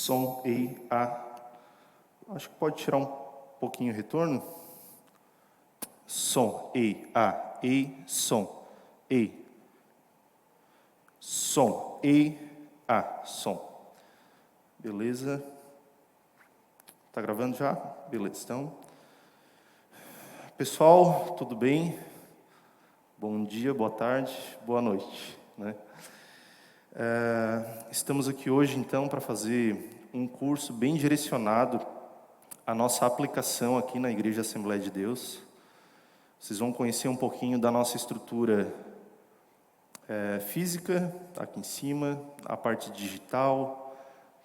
Som, ei, a. Acho que pode tirar um pouquinho o retorno. Som, ei, a, ei, som, ei. Som, ei, a, som. Beleza? Tá gravando já? Beleza, então. Pessoal, tudo bem? Bom dia, boa tarde, boa noite, né? Estamos aqui hoje, então, para fazer um curso bem direcionado à nossa aplicação aqui na Igreja Assembleia de Deus. Vocês vão conhecer um pouquinho da nossa estrutura física, aqui em cima, a parte digital,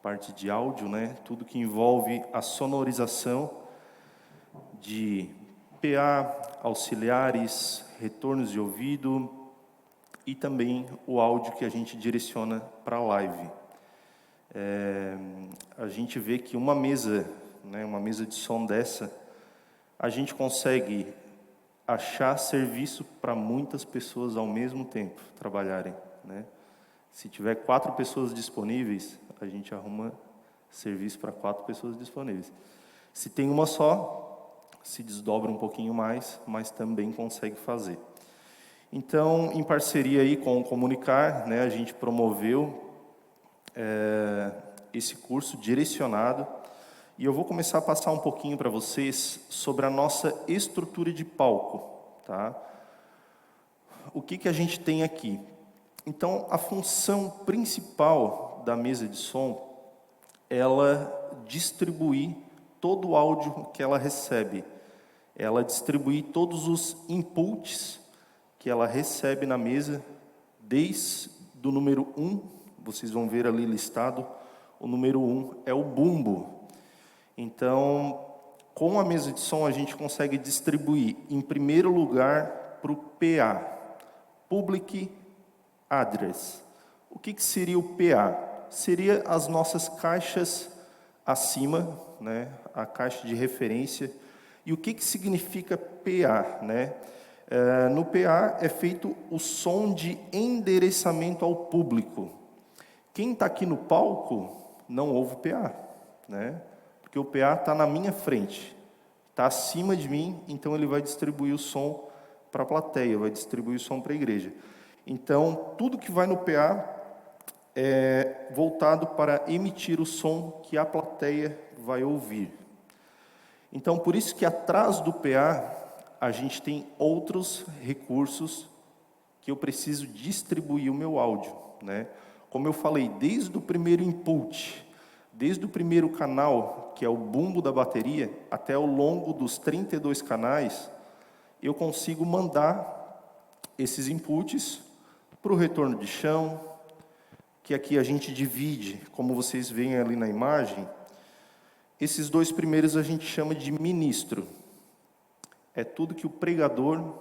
parte de áudio, né? Tudo que envolve a sonorização de PA, auxiliares, retornos de ouvido e também o áudio que a gente direciona para a live. A gente vê que uma mesa, né, uma mesa de som dessa, a gente consegue achar serviço para muitas pessoas ao mesmo tempo trabalharem, né? Se tiver 4 pessoas disponíveis, a gente arruma serviço para 4 pessoas disponíveis. Se tem uma só, se desdobra um pouquinho mais, mas também consegue fazer. Então, em parceria aí com o Comunicar, né, a gente promoveu esse curso direcionado, e eu vou começar a passar um pouquinho para vocês sobre a nossa estrutura de palco, tá? O que a gente tem aqui? Então, a função principal da mesa de som, ela distribuir todo o áudio que ela recebe, ela distribuir todos os inputs que ela recebe na mesa, desde o número 1, vocês vão ver ali listado, o número 1 é o bumbo. Então, com a mesa de som, a gente consegue distribuir, em primeiro lugar, para o PA, Public Address. O que seria o PA? Seria as nossas caixas acima, né, a caixa de referência. E o que significa PA, né? No PA é feito o som de endereçamento ao público. Quem está aqui no palco não ouve o PA, né? Porque o PA está na minha frente, está acima de mim, então ele vai distribuir o som para a plateia, vai distribuir o som para a igreja. Então, tudo que vai no PA é voltado para emitir o som que a plateia vai ouvir. Então, por isso que atrás do PA, a gente tem outros recursos que eu preciso distribuir o meu áudio, né? Como eu falei, desde o primeiro input, desde o primeiro canal, que é o bumbo da bateria, até ao longo dos 32 canais, eu consigo mandar esses inputs para o retorno de chão, que aqui a gente divide, como vocês veem ali na imagem. Esses 2 primeiros a gente chama de ministro. É tudo que o pregador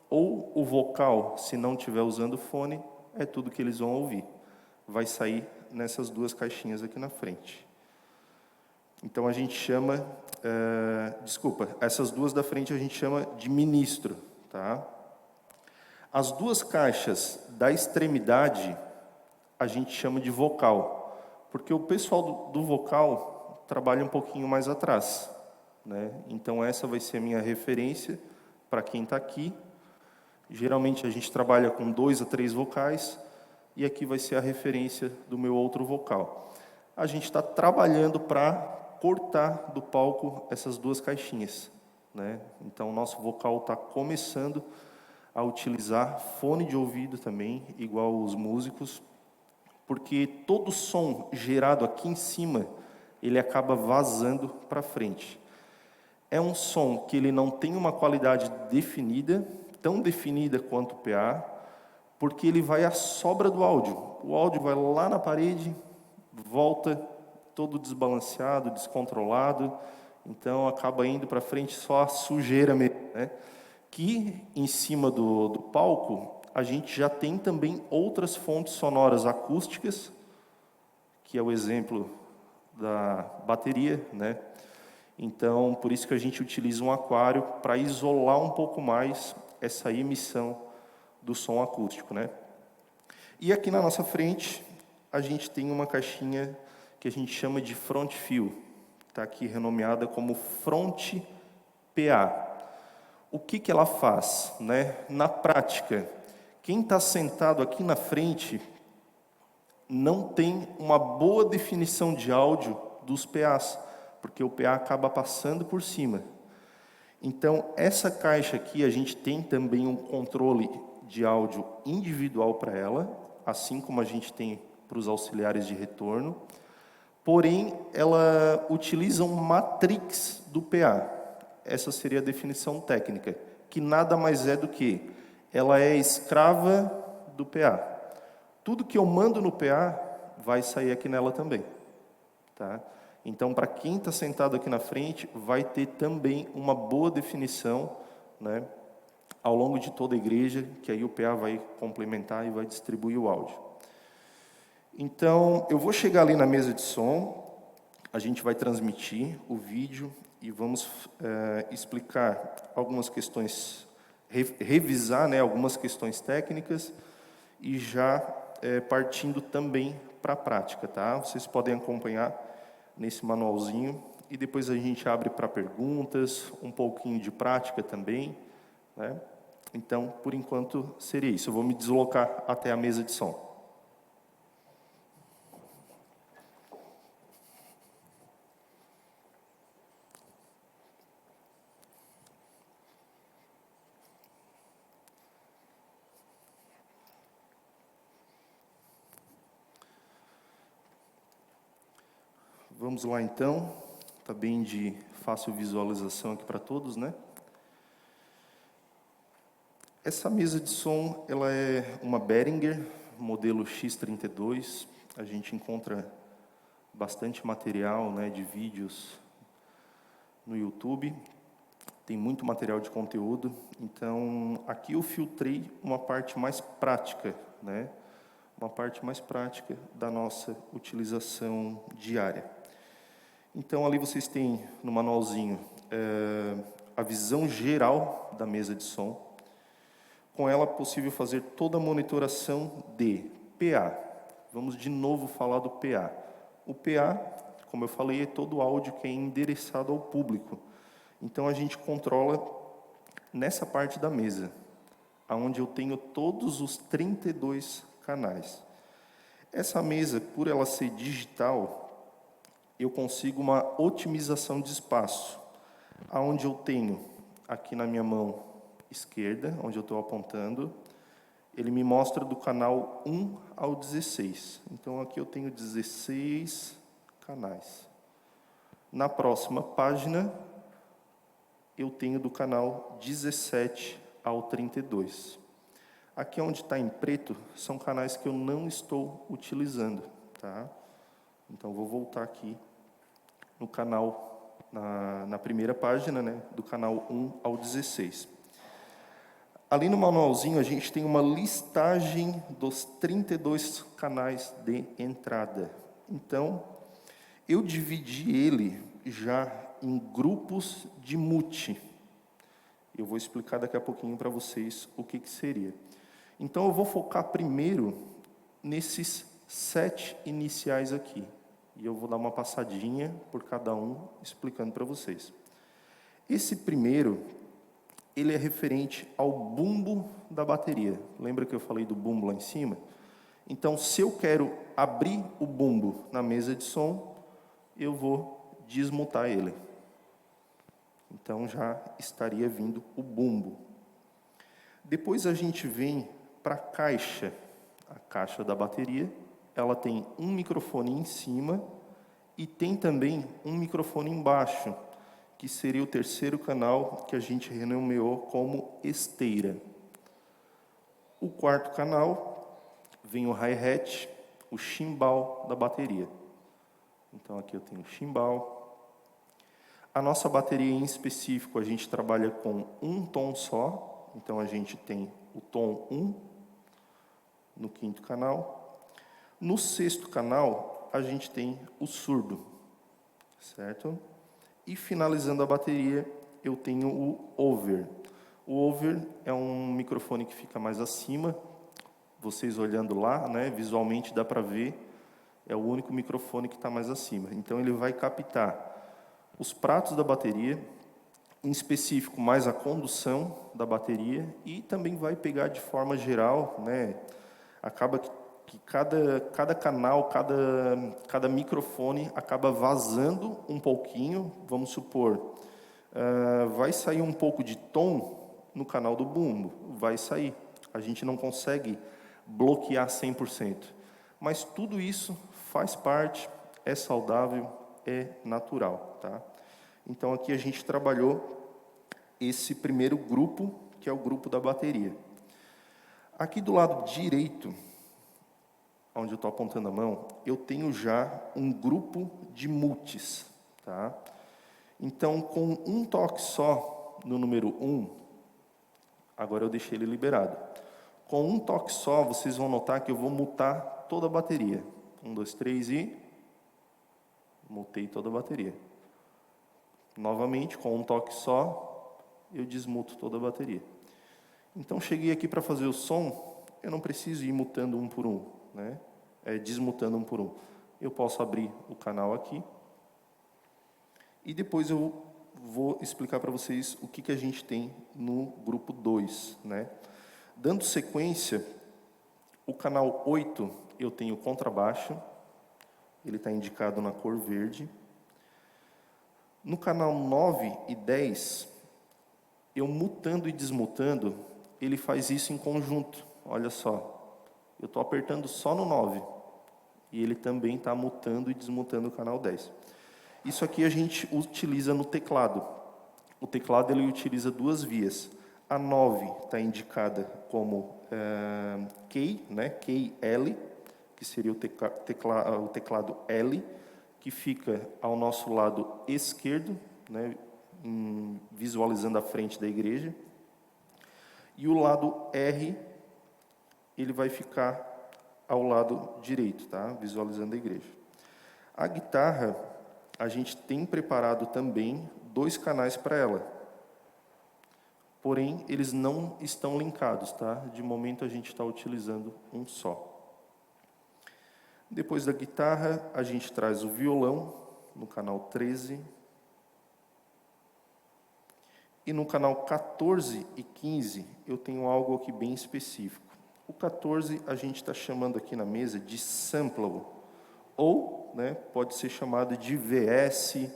ou o vocal, se não estiver usando fone, é tudo que eles vão ouvir. Vai sair nessas 2 caixinhas aqui na frente. Então a gente chama, essas 2 da frente a gente chama de ministro, tá? As 2 caixas da extremidade a gente chama de vocal, porque o pessoal do vocal trabalha um pouquinho mais atrás, né? Então essa vai ser a minha referência para quem está aqui. Geralmente a gente trabalha com 2 a 3 vocais, e aqui vai ser a referência do meu outro vocal. A gente está trabalhando para cortar do palco essas 2 caixinhas, né? Então o nosso vocal está começando a utilizar fone de ouvido também, igual os músicos, porque todo som gerado aqui em cima, ele acaba vazando para frente. É um som que ele não tem uma qualidade definida, tão definida quanto o PA, porque ele vai à sobra do áudio. O áudio vai lá na parede, volta todo desbalanceado, descontrolado, então acaba indo para frente só a sujeira mesmo, né? Que em cima do palco, a gente já tem também outras fontes sonoras acústicas, que é o exemplo da bateria, né? Então, por isso que a gente utiliza um aquário para isolar um pouco mais essa emissão do som acústico, né? E aqui na nossa frente, a gente tem uma caixinha que a gente chama de front fill, está aqui renomeada como front PA. O que ela faz, né? Na prática, quem está sentado aqui na frente não tem uma boa definição de áudio dos PAs, porque o PA acaba passando por cima. Então, essa caixa aqui, a gente tem também um controle de áudio individual para ela, assim como a gente tem para os auxiliares de retorno. Porém, ela utiliza um matrix do PA. Essa seria a definição técnica, que nada mais é do que ela é escrava do PA. Tudo que eu mando no PA vai sair aqui nela também. Tá? Então, para quem está sentado aqui na frente, vai ter também uma boa definição, né, ao longo de toda a igreja, que aí o PA vai complementar e vai distribuir o áudio. Então, eu vou chegar ali na mesa de som, a gente vai transmitir o vídeo e vamos explicar algumas questões, revisar, né, algumas questões técnicas e já partindo também para a prática, tá? Vocês podem acompanhar nesse manualzinho e depois a gente abre para perguntas, um pouquinho de prática também, né? Então, por enquanto, seria isso. Eu vou me deslocar até a mesa de som. Vamos lá, então. Está bem de fácil visualização aqui para todos, né? Essa mesa de som, ela é uma Behringer, modelo X32. A gente encontra bastante material, né, de vídeos no YouTube. Tem muito material de conteúdo. Então, aqui eu filtrei uma parte mais prática, né? Uma parte mais prática da nossa utilização diária. Então, ali vocês têm, no manualzinho, a visão geral da mesa de som. Com ela é possível fazer toda a monitoração de PA. Vamos de novo falar do PA. O PA, como eu falei, é todo o áudio que é endereçado ao público. Então, a gente controla nessa parte da mesa, onde eu tenho todos os 32 canais. Essa mesa, por ela ser digital, eu consigo uma otimização de espaço, aonde eu tenho aqui na minha mão esquerda, onde eu estou apontando, ele me mostra do canal 1 ao 16. Então, aqui eu tenho 16 canais. Na próxima página, eu tenho do canal 17 ao 32. Aqui onde está em preto, são canais que eu não estou utilizando, tá? Então, vou voltar aqui no canal, na primeira página, né, do canal 1 ao 16. Ali no manualzinho, a gente tem uma listagem dos 32 canais de entrada. Então, eu dividi ele já em grupos de mute. Eu vou explicar daqui a pouquinho para vocês o que seria. Então, eu vou focar primeiro nesses 7 iniciais aqui. E eu vou dar uma passadinha por cada um, explicando para vocês. Esse primeiro, ele é referente ao bumbo da bateria. Lembra que eu falei do bumbo lá em cima? Então, se eu quero abrir o bumbo na mesa de som, eu vou desmutar ele. Então, já estaria vindo o bumbo. Depois a gente vem para a caixa da bateria. Ela tem um microfone em cima e tem também um microfone embaixo, que seria o terceiro canal que a gente renomeou como esteira. O quarto canal vem o hi-hat, o chimbal da bateria. Então, aqui eu tenho o chimbal. A nossa bateria em específico, a gente trabalha com um tom só. Então, a gente tem o tom 1 no quinto canal. No sexto canal, a gente tem o surdo, certo? E finalizando a bateria, eu tenho o over. O over é um microfone que fica mais acima. Vocês olhando lá, né, visualmente dá para ver é o único microfone que está mais acima. Então, ele vai captar os pratos da bateria, em específico mais a condução da bateria, e também vai pegar de forma geral, né? Acaba que cada canal, cada microfone acaba vazando um pouquinho, vamos supor, vai sair um pouco de tom no canal do bumbo, vai sair. A gente não consegue bloquear 100%. Mas tudo isso faz parte, é saudável, é natural, tá? Então aqui a gente trabalhou esse primeiro grupo, que é o grupo da bateria. Aqui do lado direito, onde eu estou apontando a mão, eu tenho já um grupo de multis, tá? Então, com um toque só no número 1, agora eu deixei ele liberado. Com um toque só, vocês vão notar que eu vou mutar toda a bateria. 1, 2, 3 e... mutei toda a bateria. Novamente, com um toque só, eu desmuto toda a bateria. Então, cheguei aqui para fazer o som, eu não preciso ir mutando um por um, né? Desmutando um por um. Eu posso abrir o canal aqui, e depois eu vou explicar para vocês o que a gente tem no grupo 2, né? Dando sequência, o canal 8, eu tenho contrabaixo, ele está indicado na cor verde. No canal 9 e 10, eu mutando e desmutando, ele faz isso em conjunto. Olha só, eu estou apertando só no 9, e ele também está mutando e desmutando o canal 10. Isso aqui a gente utiliza no teclado. O teclado ele utiliza duas vias. A 9 está indicada como key, né? KL, que seria o teclado L, que fica ao nosso lado esquerdo, né? Visualizando a frente da igreja. E o lado R, ele vai ficar ao lado direito, tá? Visualizando a igreja. A guitarra, a gente tem preparado também 2 canais para ela. Porém, eles não estão linkados, tá? De momento, a gente está utilizando um só. Depois da guitarra, a gente traz o violão, no canal 13. E no canal 14 e 15, eu tenho algo aqui bem específico. O 14, a gente está chamando aqui na mesa de sample, ou, né, pode ser chamado de VS,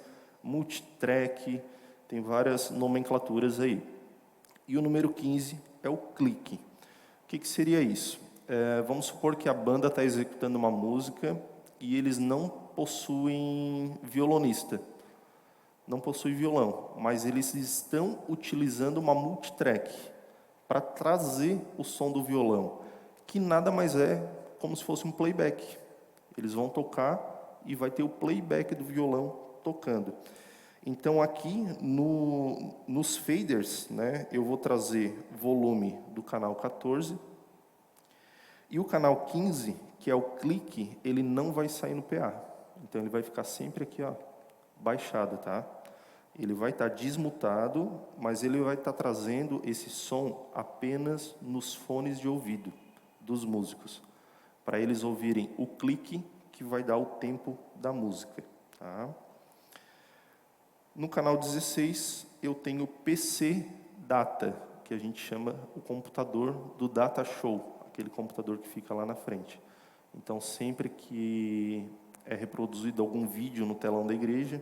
multitrack, tem várias nomenclaturas aí. E o número 15 é o clique. O que seria isso? Vamos supor que a banda está executando uma música e eles não possuem violonista, não possuem violão, mas eles estão utilizando uma multitrack para trazer o som do violão, que nada mais é como se fosse um playback. Eles vão tocar e vai ter o playback do violão tocando. Então, aqui nos faders, né, eu vou trazer volume do canal 14. E o canal 15, que é o clique, ele não vai sair no PA. Então, ele vai ficar sempre aqui, ó, baixado, tá? Ele vai estar desmutado, mas ele vai estar trazendo esse som apenas nos fones de ouvido dos músicos, para eles ouvirem o clique que vai dar o tempo da música, tá? No canal 16, eu tenho o PC Data, que a gente chama o computador do Data Show, aquele computador que fica lá na frente. Então, sempre que é reproduzido algum vídeo no telão da igreja,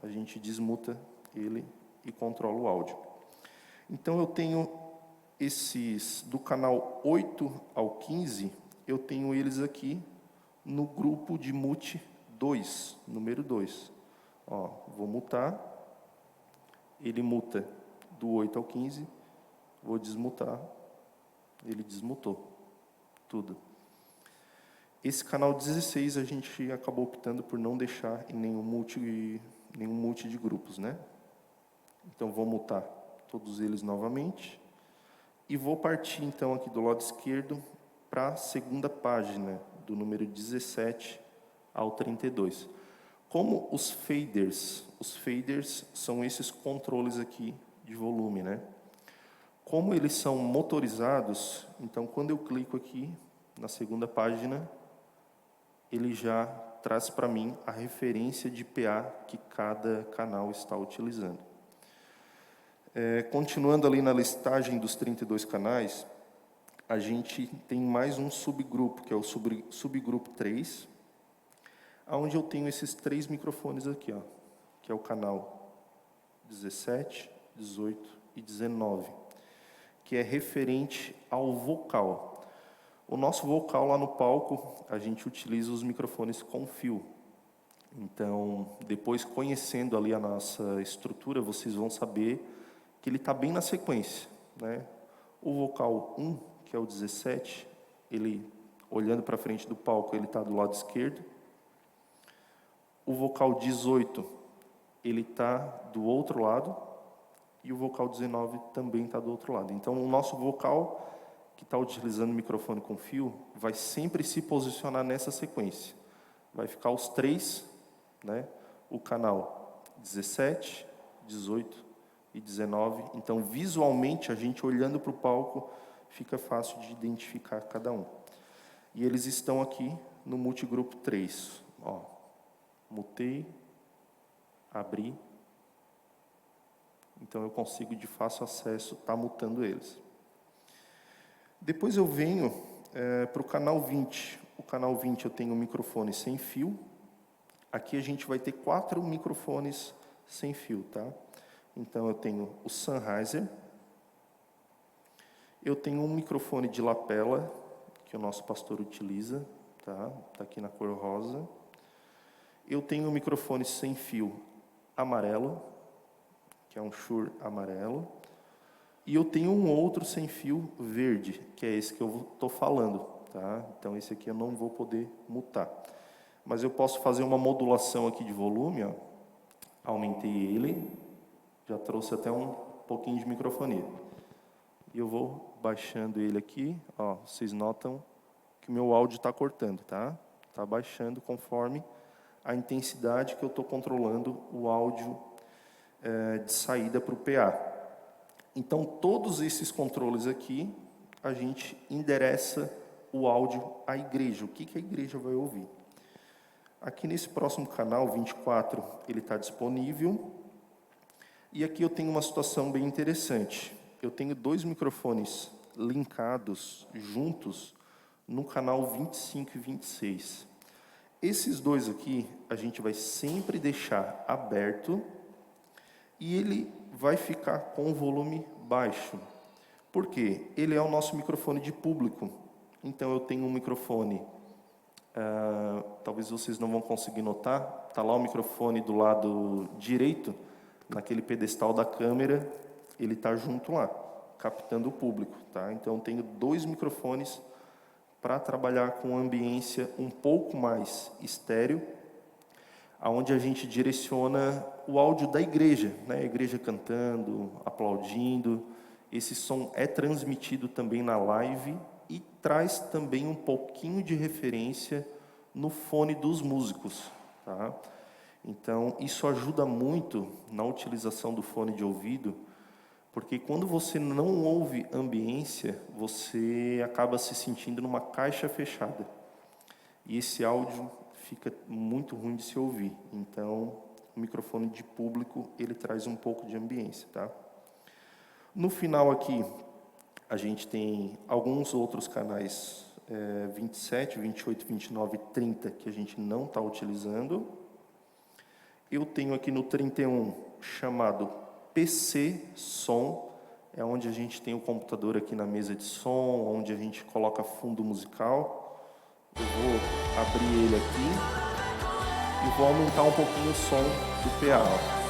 a gente desmuta ele e controla o áudio. Então, eu tenho esses, do canal 8 ao 15, eu tenho eles aqui no grupo de mute 2, número 2. Ó, vou mutar, ele muta do 8 ao 15, vou desmutar, ele desmutou tudo. Esse canal 16 a gente acabou optando por não deixar em nenhum multi de grupos, né? Então vou mutar todos eles novamente e vou partir então aqui do lado esquerdo para a segunda página, do número 17 ao 32. Como os faders são esses controles aqui de volume, né? Como eles são motorizados, então quando eu clico aqui na segunda página, ele já traz para mim a referência de PA que cada canal está utilizando. Continuando ali na listagem dos 32 canais, a gente tem mais um subgrupo, que é o subgrupo 3, onde eu tenho esses 3 microfones aqui, ó, que é o canal 17, 18 e 19, que é referente ao vocal. O nosso vocal lá no palco, a gente utiliza os microfones com fio. Então, depois conhecendo ali a nossa estrutura, vocês vão saber que ele está bem na sequência, né? O vocal 1, que é o 17, ele, olhando para frente do palco, ele está do lado esquerdo. O vocal 18, ele está do outro lado. E o vocal 19 também está do outro lado. Então, o nosso vocal, que está utilizando o microfone com fio, vai sempre se posicionar nessa sequência. Vai ficar os 3, né? O canal 17, 18 e 19. Então, visualmente, a gente olhando para o palco, fica fácil de identificar cada um. E eles estão aqui no multigrupo 3. Ó, mutei, abri. Então, eu consigo, de fácil acesso, estar mutando eles. Depois eu venho para o canal 20. O canal 20 eu tenho um microfone sem fio. Aqui a gente vai ter 4 microfones sem fio, tá? Então, eu tenho o Sennheiser. Eu tenho um microfone de lapela, que o nosso pastor utiliza, tá? Está aqui na cor rosa. Eu tenho um microfone sem fio amarelo, que é um Shure amarelo. E eu tenho um outro sem fio verde, que é esse que eu estou falando, tá? Então, esse aqui eu não vou poder mutar. Mas eu posso fazer uma modulação aqui de volume, ó. Aumentei ele, já trouxe até um pouquinho de microfonia. E eu vou baixando ele aqui, ó. Vocês notam que o meu áudio está cortando, tá? Está baixando conforme a intensidade que eu estou controlando o áudio de saída para o PA. Então, todos esses controles aqui, a gente endereça o áudio à igreja. O que a igreja vai ouvir? Aqui nesse próximo canal, 24, ele está disponível. E aqui eu tenho uma situação bem interessante. Eu tenho 2 microfones linkados, juntos, no canal 25 e 26. Esses 2 aqui, a gente vai sempre deixar aberto e ele vai ficar com o volume baixo. Por quê? Ele é o nosso microfone de público. Então, eu tenho um microfone, talvez vocês não vão conseguir notar, está lá o microfone do lado direito, naquele pedestal da câmera, ele está junto lá, captando o público, tá? Então, eu tenho 2 microfones para trabalhar com ambiência um pouco mais estéreo, aonde a gente direciona o áudio da igreja, né? A igreja cantando, aplaudindo. Esse som é transmitido também na live e traz também um pouquinho de referência no fone dos músicos, tá? Então, isso ajuda muito na utilização do fone de ouvido, porque quando você não ouve ambiência, você acaba se sentindo numa caixa fechada. E esse áudio fica muito ruim de se ouvir. Então, o microfone de público, ele traz um pouco de ambiência, tá? No final aqui, a gente tem alguns outros canais, 27, 28, 29 e 30, que a gente não está utilizando. Eu tenho aqui no 31, chamado PC Som, é onde a gente tem o computador aqui na mesa de som, onde a gente coloca fundo musical. Eu vou abrir ele aqui e vou aumentar um pouquinho o som do PA.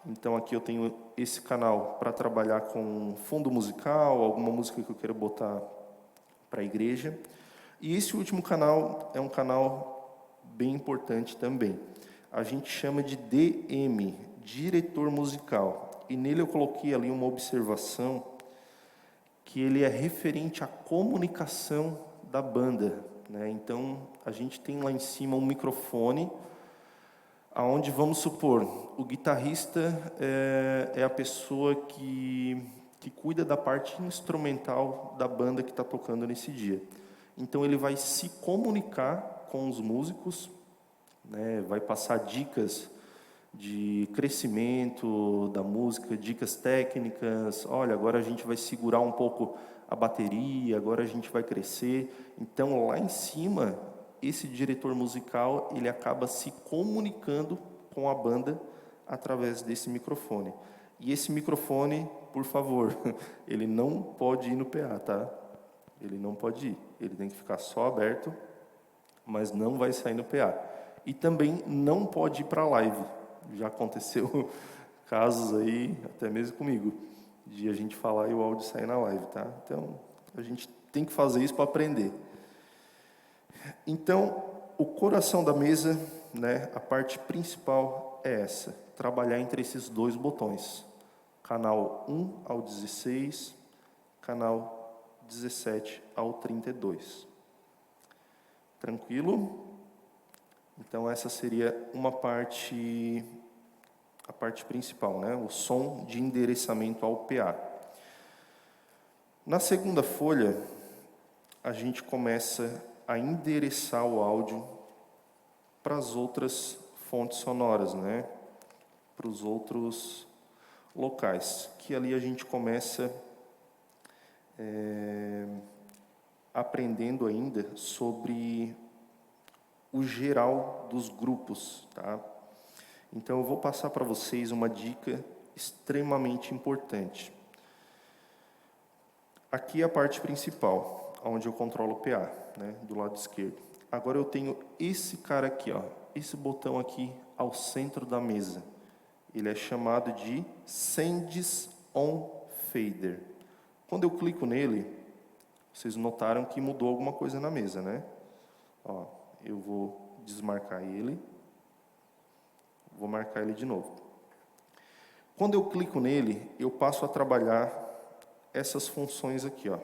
Então aqui eu tenho esse canal para trabalhar com fundo musical, alguma música que eu quero botar para a igreja. E esse último canal é um canal bem importante também. A gente chama de DM, diretor musical. E nele eu coloquei ali uma observação que ele é referente à comunicação da banda, né? Então, a gente tem lá em cima um microfone, aonde, vamos supor, o guitarrista é a pessoa que que cuida da parte instrumental da banda que está tocando nesse dia. Então ele vai se comunicar com os músicos, né, vai passar dicas de crescimento da música, dicas técnicas. Olha, agora a gente vai segurar um pouco a bateria, agora a gente vai crescer. Então lá em cima, esse diretor musical, ele acaba se comunicando com a banda através desse microfone. E esse microfone, por favor, ele não pode ir no PA, tá? Ele não pode ir. Ele tem que ficar só aberto, mas não vai sair no PA. E também não pode ir para a live. Já aconteceu casos aí, até mesmo comigo, de a gente falar e o áudio sair na live, tá? Então, a gente tem que fazer isso para aprender. Então, o coração da mesa, né, a parte principal é essa, trabalhar entre esses dois botões. Canal 1 ao 16, canal 17 ao 32. Tranquilo? Então essa seria uma parte, a parte principal, né? O som de endereçamento ao PA. Na segunda folha, a gente começa a endereçar o áudio para as outras fontes sonoras, né? Para os outros locais, que ali a gente começa aprendendo ainda sobre o geral dos grupos, tá? Então eu vou passar para vocês uma dica extremamente importante. Aqui é a parte principal, onde eu controlo o PA, né, do lado esquerdo. Agora eu tenho esse cara aqui, ó, esse botão aqui ao centro da mesa. Ele é chamado de Sends On Fader. Quando eu clico nele, vocês notaram que mudou alguma coisa na mesa, né? Ó, eu vou desmarcar ele, vou marcar ele de novo. Quando eu clico nele, eu passo a trabalhar essas funções aqui, ó,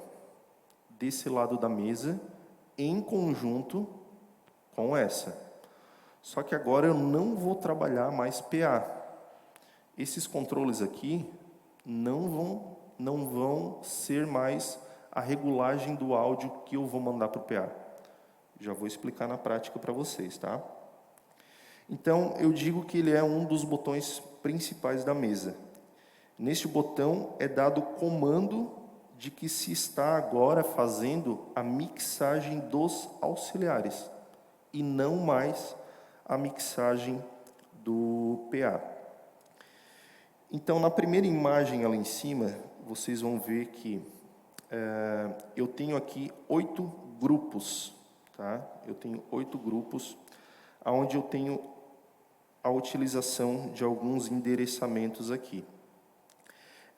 desse lado da mesa, em conjunto com essa. Só que agora eu não vou trabalhar mais PA. Esses controles aqui não vão ser mais a regulagem do áudio que eu vou mandar para o PA. Já vou explicar na prática para vocês, tá? Então, eu digo que ele é um dos botões principais da mesa. Neste botão é dado o comando de que se está agora fazendo a mixagem dos auxiliares e não mais a mixagem do PA. Então, na primeira imagem ali em cima, vocês vão ver que eu tenho aqui 8 grupos, tá? Eu tenho 8 grupos, onde eu tenho a utilização de alguns endereçamentos aqui.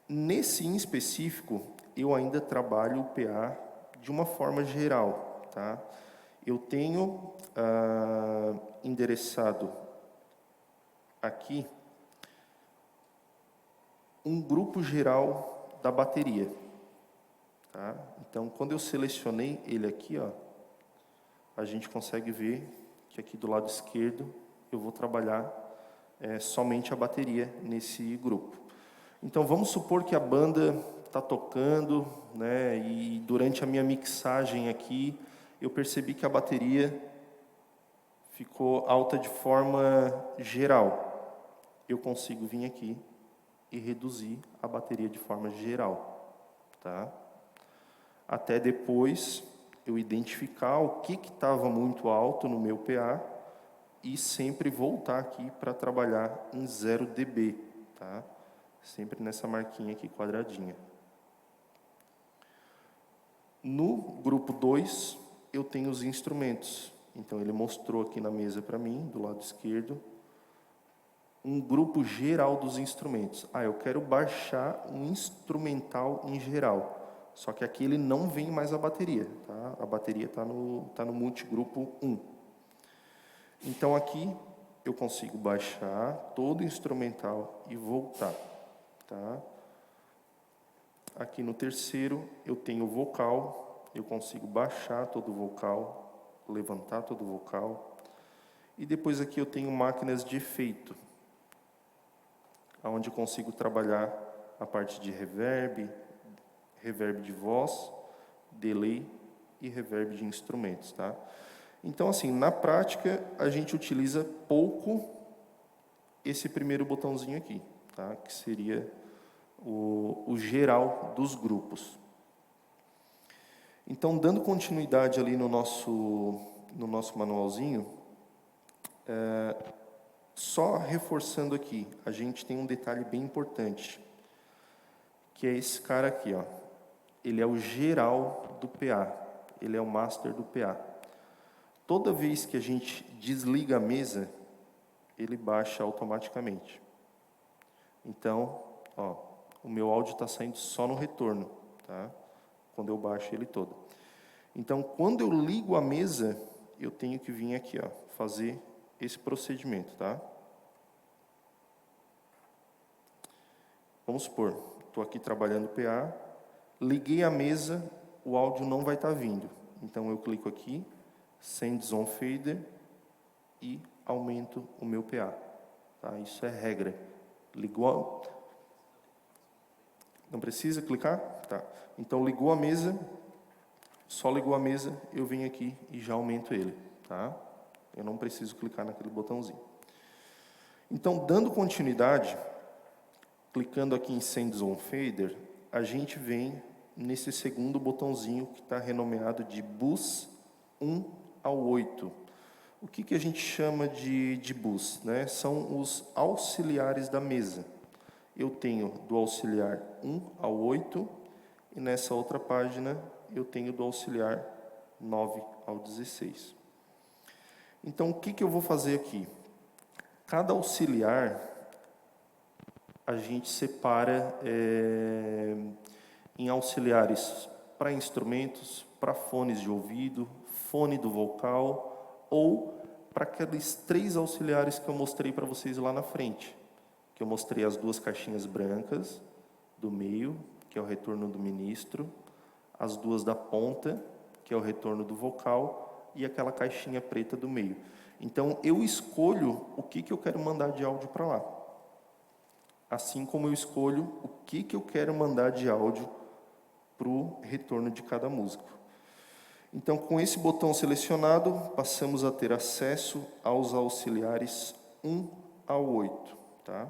Nesse em específico, eu ainda trabalho o PA de uma forma geral, tá? Eu tenho endereçado aqui um grupo geral da bateria, tá? Então, quando eu selecionei ele aqui, ó, a gente consegue ver que aqui do lado esquerdo eu vou trabalhar somente a bateria nesse grupo. Então, vamos supor que a banda está tocando, né, e durante a minha mixagem aqui, eu percebi que a bateria ficou alta de forma geral. Eu consigo vir aqui e reduzir a bateria de forma geral, tá? Até depois eu identificar o que estava muito alto no meu PA e sempre voltar aqui para trabalhar em 0 dB, tá? Sempre nessa marquinha aqui quadradinha. No grupo 2, eu tenho os instrumentos. Então, ele mostrou aqui na mesa para mim, do lado esquerdo, um grupo geral dos instrumentos. Ah, eu quero baixar um instrumental em geral. Só que aqui ele não vem mais a bateria, tá? A bateria está no multigrupo 1. Então, aqui eu consigo baixar todo o instrumental e voltar, tá? Aqui no terceiro, eu tenho o vocal, eu consigo baixar todo o vocal, levantar todo o vocal. E depois aqui eu tenho máquinas de efeito, onde eu consigo trabalhar a parte de reverb, reverb de voz, delay e reverb de instrumentos, tá? Então, assim, na prática, a gente utiliza pouco esse primeiro botãozinho aqui, tá? Que seria o geral dos grupos. Então, dando continuidade ali no nosso manualzinho, só reforçando aqui, a gente tem um detalhe bem importante, que é esse cara aqui, ó. Ele é o geral do PA, ele é o master do PA. Toda vez que a gente desliga a mesa, ele baixa automaticamente. Então, ó, o meu áudio está saindo só no retorno, tá? Quando eu baixo ele todo. Então, quando eu ligo a mesa, eu tenho que vir aqui, ó, fazer esse procedimento, tá? Vamos supor, estou aqui trabalhando PA, liguei a mesa, o áudio não vai estar vindo. Então, eu clico aqui, Send on Fader, e aumento o meu PA. Tá? Isso é regra. Ligou Não precisa clicar? Tá. Então, ligou a mesa, só ligou a mesa, eu venho aqui e já aumento ele. Tá? Eu não preciso clicar naquele botãozinho. Então, dando continuidade, clicando aqui em Send on Fader, a gente vem nesse segundo botãozinho que está renomeado de Bus 1 ao 8. O que a gente chama de bus, né? São os auxiliares da mesa. Eu tenho do auxiliar 1 ao 8, e nessa outra página eu tenho do auxiliar 9 ao 16. Então, o que eu vou fazer aqui? Cada auxiliar, a gente separa em auxiliares para instrumentos, para fones de ouvido, fone do vocal, ou para aqueles 3 auxiliares que eu mostrei para vocês lá na frente. Que eu mostrei as 2 caixinhas brancas do meio, que é o retorno do ministro, as 2 da ponta, que é o retorno do vocal, e aquela caixinha preta do meio. Então, eu escolho o que eu quero mandar de áudio para lá. Assim como eu escolho o que eu quero mandar de áudio para o retorno de cada músico. Então, com esse botão selecionado, passamos a ter acesso aos auxiliares 1 ao 8. Tá?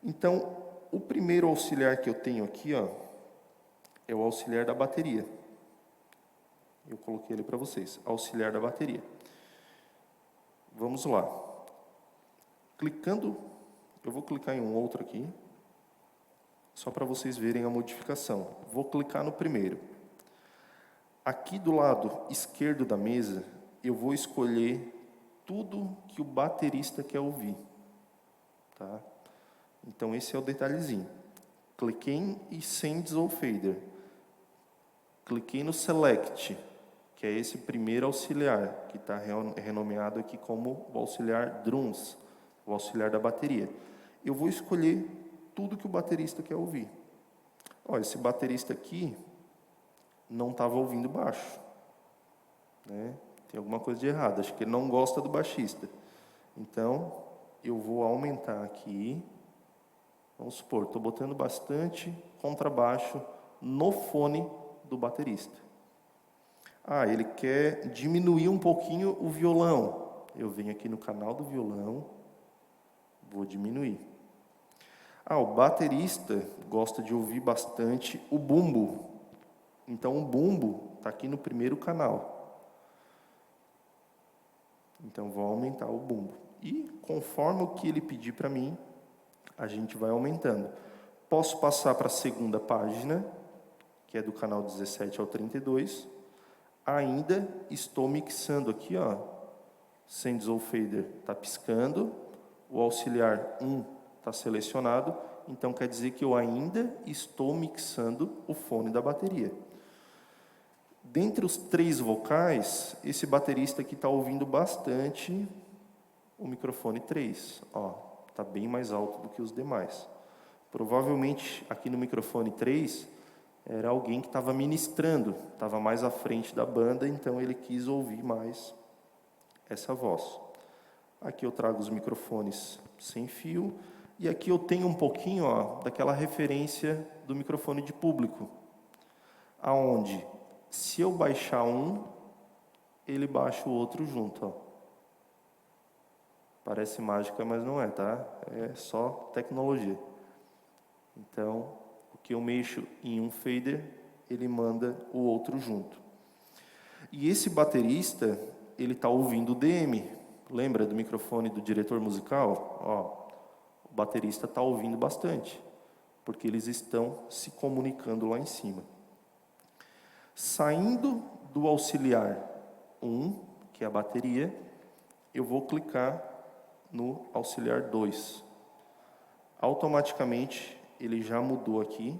Então, o primeiro auxiliar que eu tenho aqui, ó, é o auxiliar da bateria. Eu coloquei ele para vocês, auxiliar da bateria. Vamos lá. Clicando, eu vou clicar em um outro aqui, só para vocês verem a modificação. Vou clicar no primeiro. Aqui do lado esquerdo da mesa, eu vou escolher tudo que o baterista quer ouvir. Tá? Então, esse é o detalhezinho. Cliquei em Send on Fader. Cliquei no Select, que é esse primeiro auxiliar, que está renomeado aqui como o auxiliar Drums, o auxiliar da bateria. Eu vou escolher tudo que o baterista quer ouvir. Olha, esse baterista aqui não estava ouvindo baixo, né? Tem alguma coisa de errado, acho que ele não gosta do baixista. Então, eu vou aumentar aqui. Vamos supor, estou botando bastante contrabaixo no fone do baterista. Ah, ele quer diminuir um pouquinho o violão. Eu venho aqui no canal do violão, vou diminuir. Ah, o baterista gosta de ouvir bastante o bumbo. Então, o bumbo está aqui no primeiro canal. Então, vou aumentar o bumbo. E, conforme o que ele pedir para mim, a gente vai aumentando. Posso passar para a segunda página, que é do canal 17 ao 32. Ainda estou mixando aqui, ó. Send on Fader está piscando. O auxiliar 1 está selecionado. Então, quer dizer que eu ainda estou mixando o fone da bateria. Dentre os 3 vocais, esse baterista aqui está ouvindo bastante o microfone 3. Ó, está bem mais alto do que os demais. Provavelmente, aqui no microfone 3, era alguém que estava ministrando, estava mais à frente da banda, então ele quis ouvir mais essa voz. Aqui eu trago os microfones sem fio, e aqui eu tenho um pouquinho, ó, daquela referência do microfone de público, aonde se eu baixar um, ele baixa o outro junto, ó. Parece mágica, mas não é, tá? É só tecnologia. Então, o que eu mexo em um fader, ele manda o outro junto. E esse baterista, ele está ouvindo o DM. Lembra do microfone do diretor musical? Ó, o baterista está ouvindo bastante, porque eles estão se comunicando lá em cima. Saindo do auxiliar 1, que é a bateria, eu vou clicar no auxiliar 2. Automaticamente, ele já mudou aqui.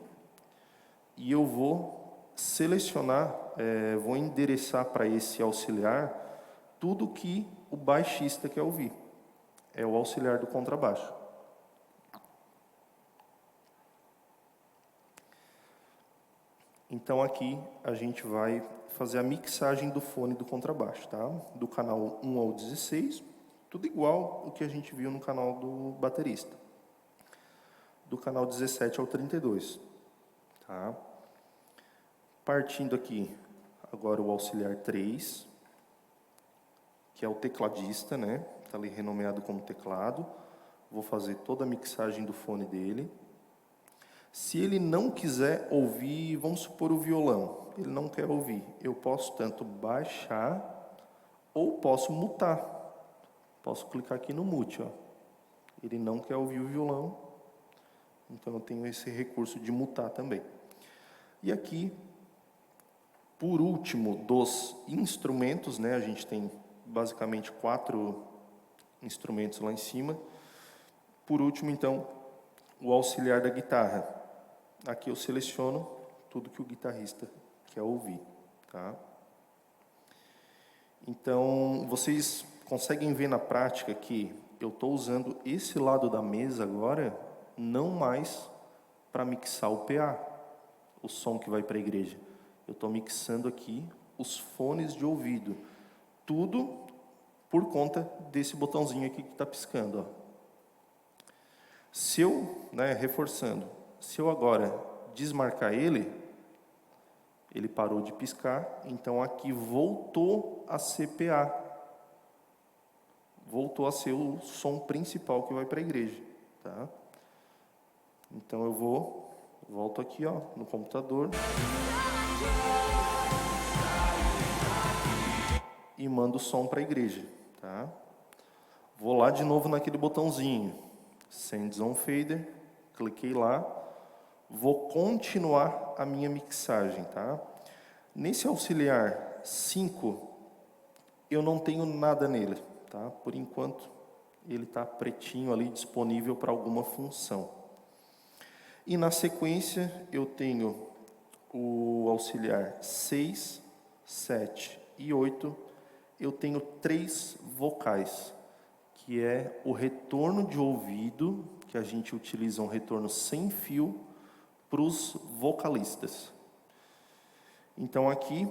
E eu vou selecionar, vou endereçar para esse auxiliar tudo que o baixista quer ouvir. É o auxiliar do contrabaixo. Então aqui a gente vai fazer a mixagem do fone do contrabaixo, tá? Do canal 1 ao 16, tudo igual o que a gente viu no canal do baterista. Do canal 17 ao 32, tá? Partindo aqui, agora o auxiliar 3, que é o tecladista, né? Está ali renomeado como teclado. Vou fazer toda a mixagem do fone dele. Se ele não quiser ouvir, vamos supor o violão, ele não quer ouvir, eu posso tanto baixar ou posso mutar. Posso clicar aqui no mute, ó. Ele não quer ouvir o violão, então eu tenho esse recurso de mutar também. E aqui, por último, dos instrumentos, né? A gente tem basicamente 4 instrumentos lá em cima. Por último, então, o auxiliar da guitarra. Aqui eu seleciono tudo que o guitarrista quer ouvir, tá? Então, vocês conseguem ver na prática que eu estou usando esse lado da mesa agora, não mais para mixar o PA, o som que vai para a igreja. Eu estou mixando aqui os fones de ouvido. Tudo por conta desse botãozinho aqui que está piscando, ó. Se eu, reforçando, se eu agora desmarcar ele, ele parou de piscar, então aqui voltou a ser PA. Voltou a ser o som principal que vai para a igreja, tá? Então eu volto aqui, ó, no computador. E mando o som para a igreja, tá? Vou lá de novo naquele botãozinho, Send on Fader, cliquei lá, vou continuar a minha mixagem, tá? Nesse auxiliar 5, eu não tenho nada nele, tá? Por enquanto, ele está pretinho ali, disponível para alguma função. E na sequência, eu tenho o auxiliar 6, 7 e 8, eu tenho 3 vocais, que é o retorno de ouvido, que a gente utiliza um retorno sem fio para os vocalistas. Então aqui,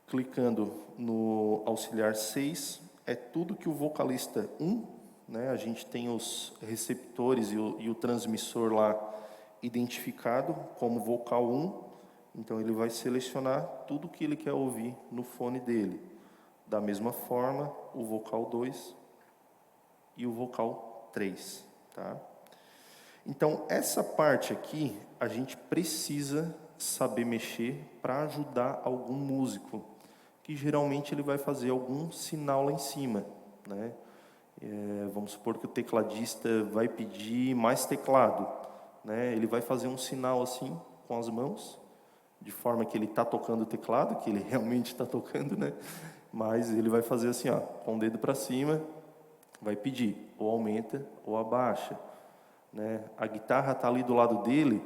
clicando no auxiliar 6, é tudo que o vocalista 1, né, a gente tem os receptores e o transmissor lá identificado como vocal 1, então ele vai selecionar tudo que ele quer ouvir no fone dele. Da mesma forma, o vocal 2 e o vocal 3, tá? Então, essa parte aqui, a gente precisa saber mexer para ajudar algum músico, que geralmente ele vai fazer algum sinal lá em cima, né? Vamos supor que o tecladista vai pedir mais teclado, né? Ele vai fazer um sinal assim com as mãos, de forma que ele está tocando o teclado, que ele realmente está tocando, né? Mas ele vai fazer assim, ó, com o dedo para cima, vai pedir, ou aumenta ou abaixa, né? A guitarra está ali do lado dele,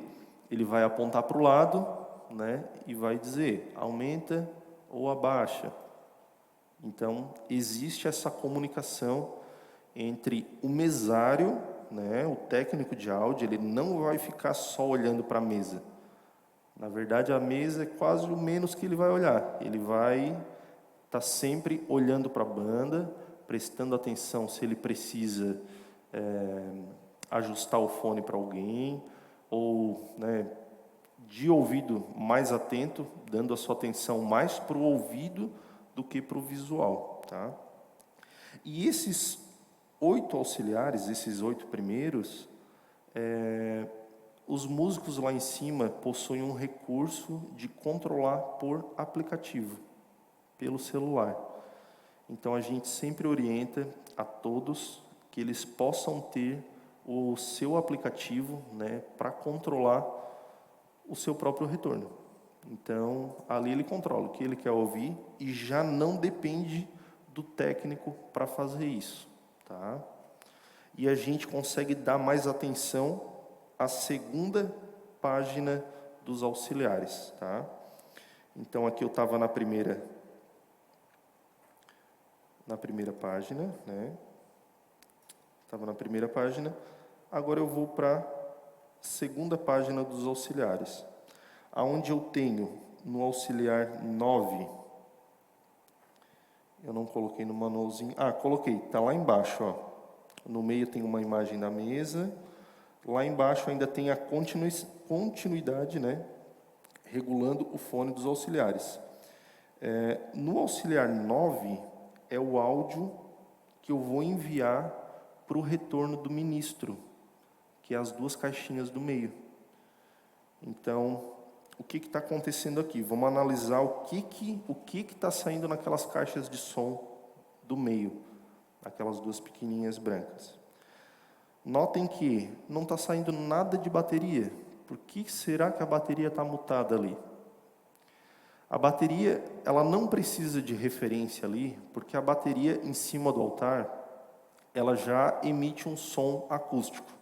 ele vai apontar para o lado, né? E vai dizer, aumenta ou abaixa. Então, existe essa comunicação entre o mesário, né? O técnico de áudio, ele não vai ficar só olhando para a mesa. Na verdade, a mesa é quase o menos que ele vai olhar. Ele vai estar sempre olhando para a banda, prestando atenção se ele precisa ajustar o fone para alguém, ou, né, de ouvido mais atento, dando a sua atenção mais para o ouvido do que para o visual, tá? E esses 8 auxiliares, esses 8 primeiros, os músicos lá em cima possuem um recurso de controlar por aplicativo, pelo celular. Então, a gente sempre orienta a todos que eles possam ter o seu aplicativo, né, para controlar o seu próprio retorno. Então, ali ele controla o que ele quer ouvir e já não depende do técnico para fazer isso, tá? E a gente consegue dar mais atenção à segunda página dos auxiliares, tá? Então, aqui eu estava na primeira página, né? Estava na primeira página. Agora eu vou para a segunda página dos auxiliares, aonde eu tenho no auxiliar 9, eu não coloquei no manualzinho, coloquei, está lá embaixo, ó. No meio tem uma imagem da mesa, lá embaixo ainda tem a continuidade, né, regulando o fone dos auxiliares. No auxiliar 9 é o áudio que eu vou enviar para o retorno do ministro, que é as 2 caixinhas do meio. Então, o que está acontecendo aqui? Vamos analisar o que está saindo naquelas caixas de som do meio, aquelas 2 pequenininhas brancas. Notem que não está saindo nada de bateria. Por que será que a bateria está mutada ali? A bateria, ela não precisa de referência ali, porque a bateria em cima do altar, ela já emite um som acústico.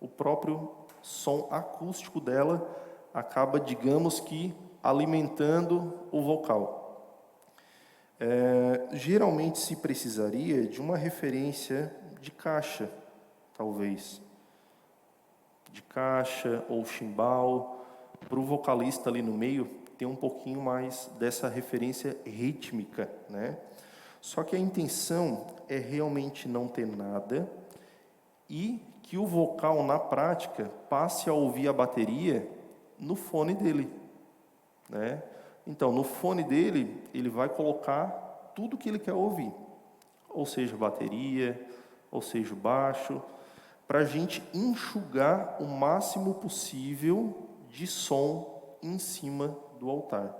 O próprio som acústico dela acaba, digamos que, alimentando o vocal. Geralmente se precisaria de uma referência de caixa, talvez. De caixa ou chimbal, para o vocalista ali no meio ter um pouquinho mais dessa referência rítmica, né? Só que a intenção é realmente não ter nada e que o vocal, na prática, passe a ouvir a bateria no fone dele, né? Então, no fone dele, ele vai colocar tudo que ele quer ouvir, ou seja, bateria, ou seja, o baixo, para a gente enxugar o máximo possível de som em cima do altar.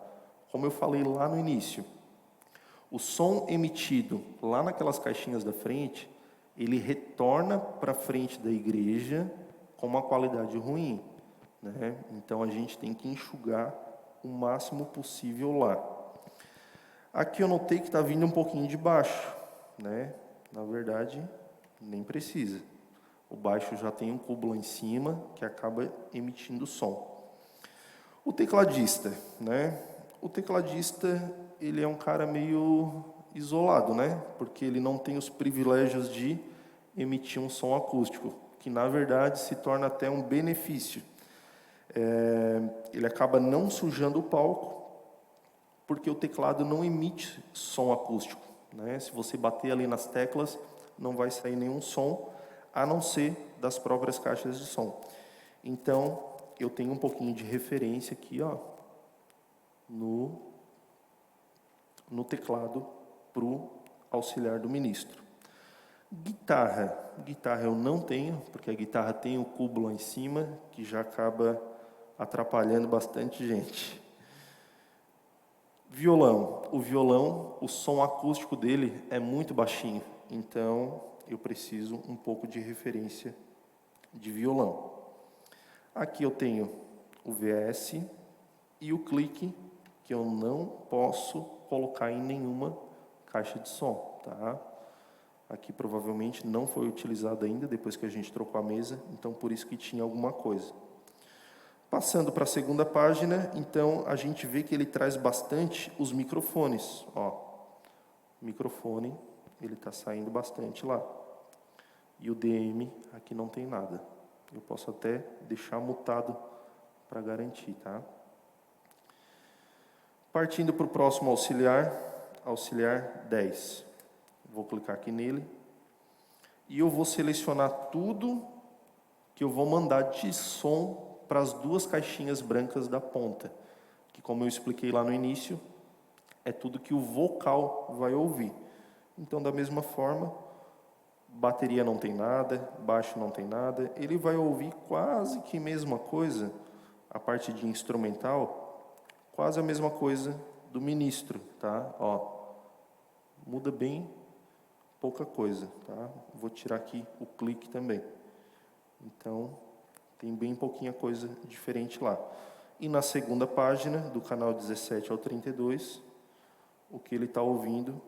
Como eu falei lá no início, o som emitido lá naquelas caixinhas da frente, ele retorna para a frente da igreja com uma qualidade ruim, né? Então, a gente tem que enxugar o máximo possível lá. Aqui eu notei que está vindo um pouquinho de baixo, né? Na verdade, nem precisa. O baixo já tem um cubo lá em cima que acaba emitindo som. O tecladista, né? O tecladista, ele é um cara meio isolado, né? Porque ele não tem os privilégios de emitir um som acústico, que na verdade se torna até um benefício. Ele acaba não sujando o palco, porque o teclado não emite som acústico, né? Se você bater ali nas teclas, não vai sair nenhum som, a não ser das próprias caixas de som. Então, eu tenho um pouquinho de referência aqui, ó, no teclado para o auxiliar do ministro. Guitarra eu não tenho, porque a guitarra tem o cubo lá em cima, que já acaba atrapalhando bastante gente. Violão. O violão, o som acústico dele é muito baixinho, então eu preciso um pouco de referência de violão. Aqui eu tenho o VS e o clique, que eu não posso colocar em nenhuma caixa de som, tá? Aqui provavelmente não foi utilizado ainda, depois que a gente trocou a mesa, então por isso que tinha alguma coisa. Passando para a segunda página, então a gente vê que ele traz bastante os microfones. Ó, microfone, ele está saindo bastante lá. E o DM, aqui não tem nada. Eu posso até deixar mutado para garantir, tá? Partindo para o próximo auxiliar, auxiliar 10. Vou clicar aqui nele. E eu vou selecionar tudo que eu vou mandar de som para as duas caixinhas brancas da ponta, que, como eu expliquei lá no início, é tudo que o vocal vai ouvir. Então, da mesma forma, bateria não tem nada, baixo não tem nada, ele vai ouvir quase que a mesma coisa, a parte de instrumental, quase a mesma coisa do ministro, tá? Ó, muda bem pouca coisa, tá? Vou tirar aqui o clique também. Então, tem bem pouquinha coisa diferente lá. E na segunda página, do canal 17 ao 32, o que ele está ouvindo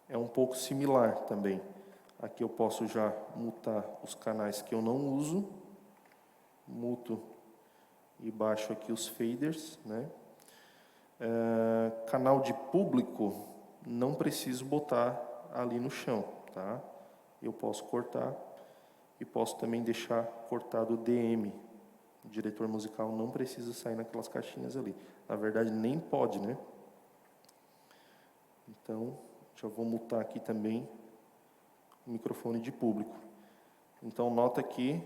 é um pouco similar também. Aqui eu posso já mutar os canais que eu não uso. Muto e baixo aqui os faders, né? Canal de público, não preciso botar ali no chão, tá? Eu posso cortar e posso também deixar cortado o DM. O diretor musical não precisa sair naquelas caixinhas ali. Na verdade, nem pode, né? Então, já vou mutar aqui também o microfone de público. Então, nota que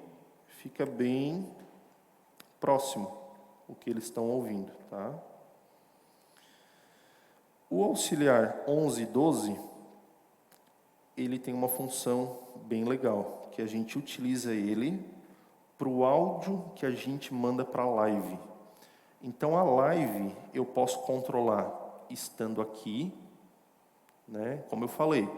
fica bem próximo o que eles estão ouvindo, tá? O auxiliar 11 e 12, ele tem uma função bem legal, que a gente utiliza ele para o áudio que a gente manda para a live. Então, a live eu posso controlar estando aqui, né? Como eu falei,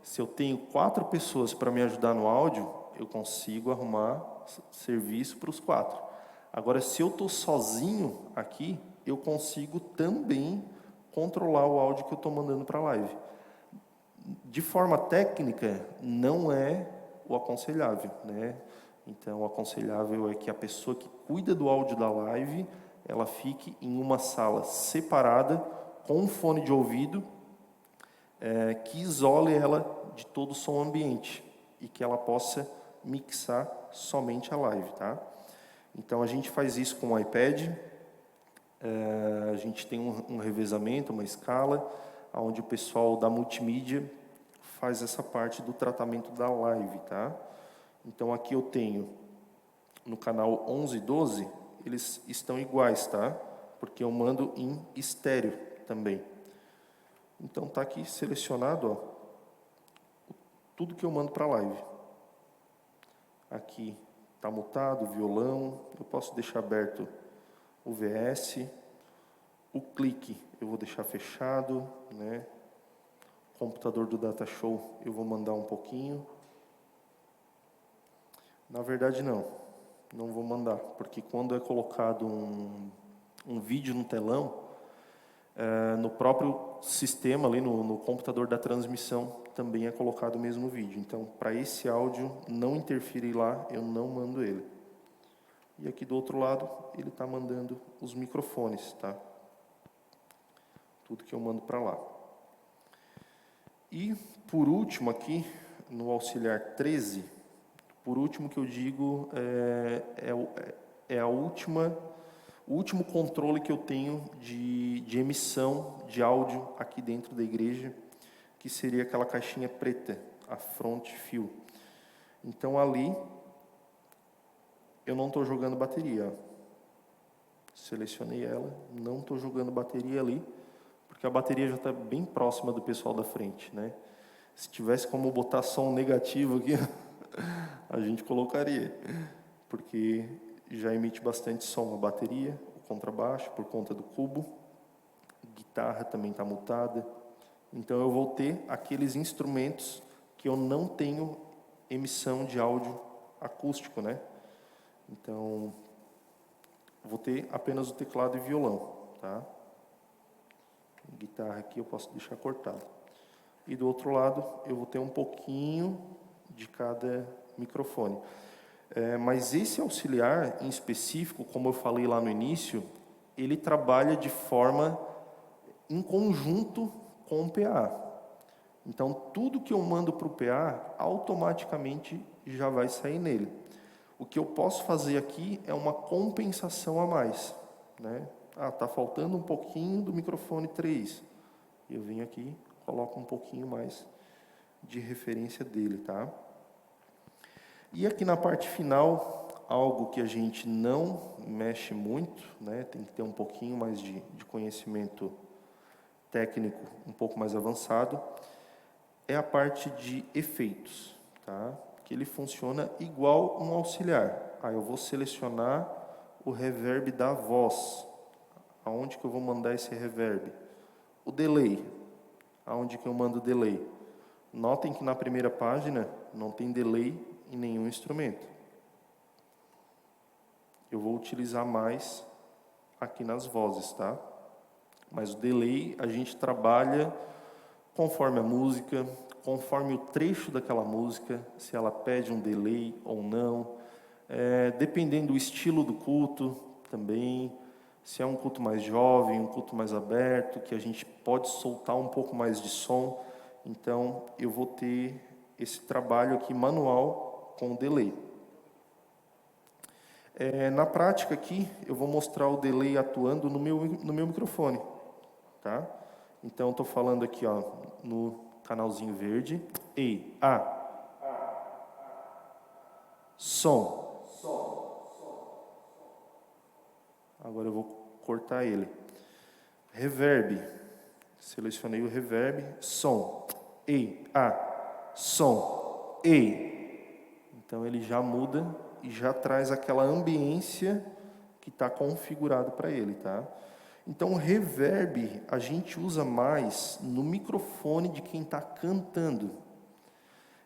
se eu tenho 4 pessoas para me ajudar no áudio, eu consigo arrumar serviço para os 4. Agora, se eu estou sozinho aqui, eu consigo também controlar o áudio que eu estou mandando para a live. De forma técnica, não é o aconselhável, né? Então, o aconselhável é que a pessoa que cuida do áudio da live, ela fique em uma sala separada, com um fone de ouvido, que isole ela de todo o som ambiente e que ela possa mixar somente a live, tá? Então, a gente faz isso com o iPad. A gente tem um revezamento, uma escala, onde o pessoal da multimídia faz essa parte do tratamento da live, tá? Então, aqui eu tenho, no canal 11 e 12, eles estão iguais, tá? Porque eu mando em estéreo também. Então, tá aqui selecionado, ó, tudo que eu mando para a live. Aqui está mutado, violão, eu posso deixar aberto o VS, o clique eu vou deixar fechado, né? Computador do Data Show eu vou mandar um pouquinho. Na verdade não vou mandar, porque quando é colocado um vídeo no telão, no próprio sistema ali no computador da transmissão também é colocado o mesmo vídeo. Então, para esse áudio não interferir lá, eu não mando ele. E aqui do outro lado, ele está mandando os microfones, tá? Tudo que eu mando para lá. E, por último aqui, no auxiliar 13, por último que eu digo, o último controle que eu tenho de emissão de áudio aqui dentro da igreja, que seria aquela caixinha preta, a front fill. Então, ali, eu não estou jogando bateria. Selecionei ela, não estou jogando bateria ali, porque a bateria já está bem próxima do pessoal da frente, né? Se tivesse como botar som negativo aqui, a gente colocaria, porque já emite bastante som a bateria, o contrabaixo, por conta do cubo, guitarra também está mutada. Então, eu vou ter aqueles instrumentos que eu não tenho emissão de áudio acústico, né? Então, vou ter apenas o teclado e violão, tá? Guitarra aqui eu posso deixar cortado. E do outro lado, eu vou ter um pouquinho de cada microfone. Mas esse auxiliar, em específico, como eu falei lá no início, ele trabalha de forma em conjunto com o PA. Então, tudo que eu mando para o PA, automaticamente já vai sair nele. O que eu posso fazer aqui é uma compensação a mais, né? Está faltando um pouquinho do microfone 3. Eu venho aqui, coloco um pouquinho mais de referência dele, tá? E aqui na parte final, algo que a gente não mexe muito, né? Tem que ter um pouquinho mais de conhecimento técnico, um pouco mais avançado, é a parte de efeitos, tá? Que ele funciona igual um auxiliar. Aí eu vou selecionar o reverb da voz. Aonde que eu vou mandar esse reverb? O delay. Aonde que eu mando o delay? Notem que na primeira página não tem delay em nenhum instrumento. Eu vou utilizar mais aqui nas vozes, tá? Mas o delay a gente trabalha conforme a música, conforme o trecho daquela música, se ela pede um delay ou não, dependendo do estilo do culto também, se é um culto mais jovem, um culto mais aberto, que a gente pode soltar um pouco mais de som, então eu vou ter esse trabalho aqui manual com o delay. Na prática aqui, eu vou mostrar o delay atuando no meu microfone, tá? Então, estou falando aqui, ó, no canalzinho verde. Ei, som. Agora eu vou cortar ele. Reverb. Selecionei o reverb. Som. Ei, som. Ei. Então, ele já muda e já traz aquela ambiência que está configurado para ele, tá? Então, o reverb a gente usa mais no microfone de quem está cantando.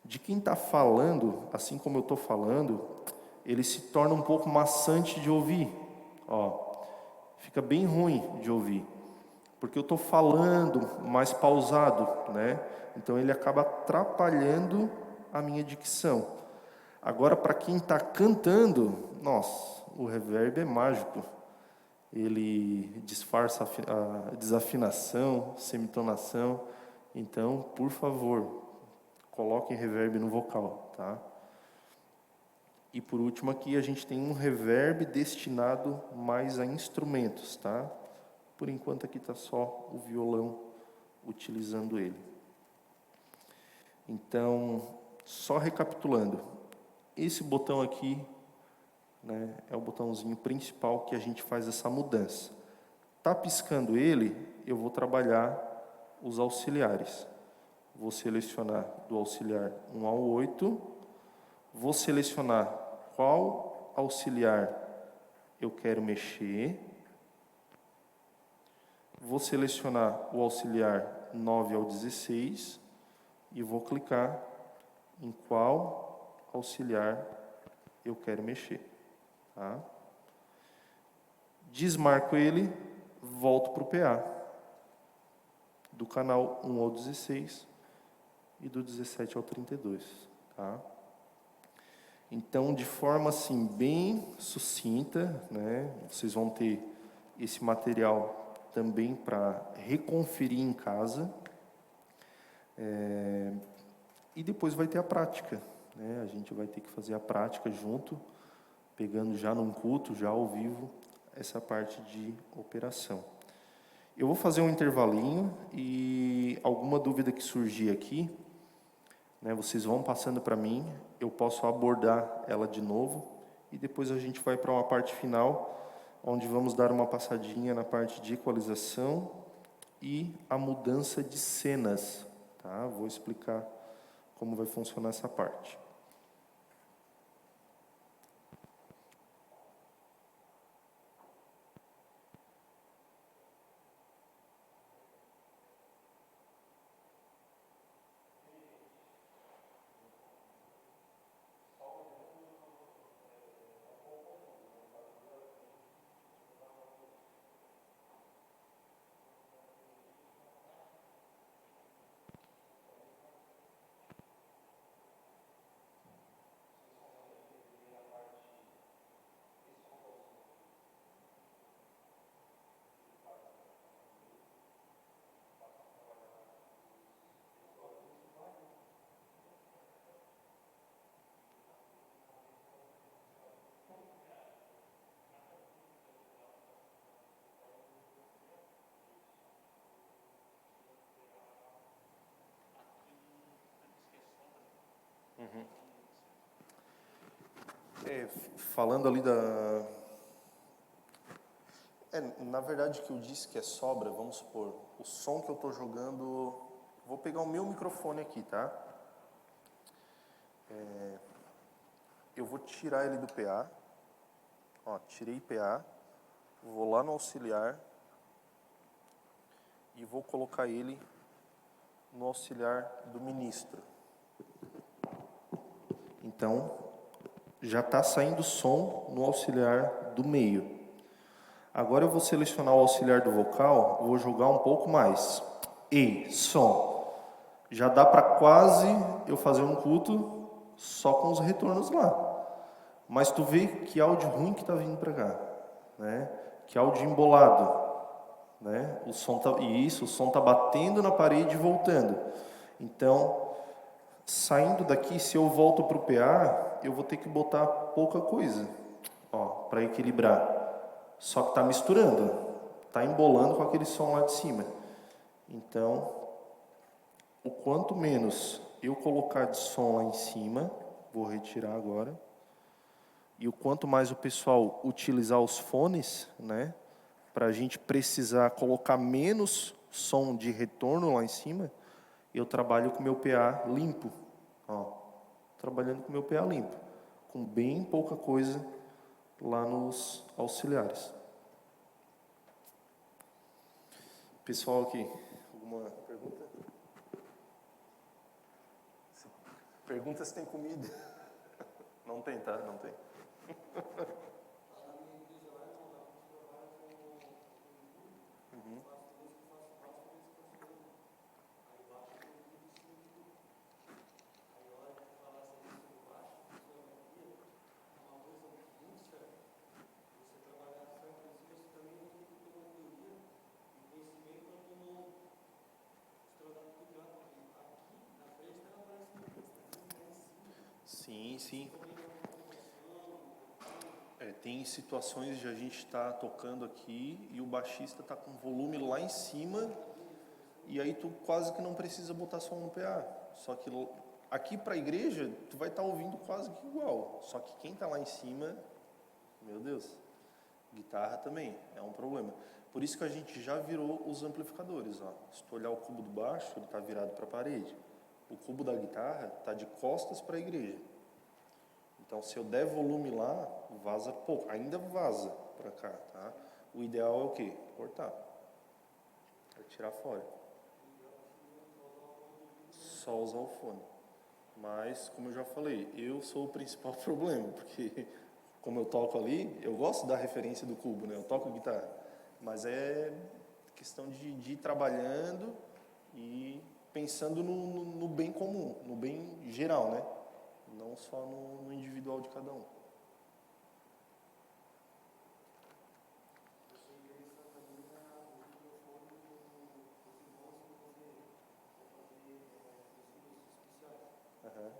De quem está falando, assim como eu estou falando, ele se torna um pouco maçante de ouvir. Ó, fica bem ruim de ouvir, porque eu estou falando mais pausado, né? Então, ele acaba atrapalhando a minha dicção. Agora, para quem está cantando, nossa, o reverb é mágico. Ele disfarça a desafinação, semitonação. Então, por favor, coloquem reverb no vocal, tá? E por último aqui a gente tem um reverb destinado mais a instrumentos, tá? Por enquanto aqui está só o violão utilizando ele. Então, só recapitulando, esse botão aqui, né, é o botãozinho principal que a gente faz essa mudança. Tá piscando ele, eu vou trabalhar os auxiliares. Vou selecionar do auxiliar 1 ao 8. Vou selecionar qual auxiliar eu quero mexer. Vou selecionar o auxiliar 9 ao 16 e vou clicar em qual auxiliar eu quero mexer. Tá? Desmarco ele, volto para o PA. Do canal 1 ao 16 e do 17 ao 32. Tá? Então, de forma assim, bem sucinta, né? Vocês vão ter esse material também para reconferir em casa. E depois vai ter a prática. Né? A gente vai ter que fazer a prática junto, pegando já num culto, já ao vivo, essa parte de operação. Eu vou fazer um intervalinho e alguma dúvida que surgir aqui, né, vocês vão passando para mim, eu posso abordar ela de novo e depois a gente vai para uma parte final, onde vamos dar uma passadinha na parte de equalização e a mudança de cenas. Tá? Vou explicar como vai funcionar essa parte. Falando ali da... na verdade, o que eu disse que é sobra, vamos supor, o som que eu estou jogando... Vou pegar o meu microfone aqui, tá? Eu vou tirar ele do PA. Ó, tirei PA. Vou lá no auxiliar. E vou colocar ele no auxiliar do ministro. Então, já está saindo som no auxiliar do meio. Agora eu vou selecionar o auxiliar do vocal, vou jogar um pouco mais. E, som. Já dá para quase eu fazer um culto só com os retornos lá. Mas tu vê que áudio ruim que está vindo para cá, né? Que áudio embolado, né? O som tá batendo na parede e voltando. Então, saindo daqui, se eu volto para o PA, eu vou ter que botar pouca coisa, ó, para equilibrar. Só que está misturando, está embolando com aquele som lá de cima. Então, o quanto menos eu colocar de som lá em cima, vou retirar agora, e o quanto mais o pessoal utilizar os fones, né, para a gente precisar colocar menos som de retorno lá em cima, eu trabalho com o meu PA limpo, ó, trabalhando com o meu PA limpo, com bem pouca coisa lá nos auxiliares. Pessoal aqui, alguma pergunta? Pergunta se tem comida. Não tem, tá? Não tem. Uhum. Sim, sim. Tem situações de a gente estar tocando aqui e o baixista está com volume lá em cima e aí tu quase que não precisa botar som no PA. Só que aqui para a igreja tu vai estar ouvindo quase que igual. Só que quem está lá em cima, meu Deus, guitarra também é um problema. Por isso que a gente já virou os amplificadores. Ó. Se tu olhar o cubo do baixo, ele está virado para a parede. O cubo da guitarra está de costas para a igreja. Então, se eu der volume lá, vaza pouco. Ainda vaza para cá, tá? O ideal é o quê? Cortar. É tirar fora. Só usar o fone. Mas, como eu já falei, eu sou o principal problema, porque como eu toco ali, eu gosto da referência do cubo, né? Eu toco guitarra. Mas é questão de ir trabalhando e pensando no bem comum, no bem geral, né? Não só no individual de cada um. Uhum.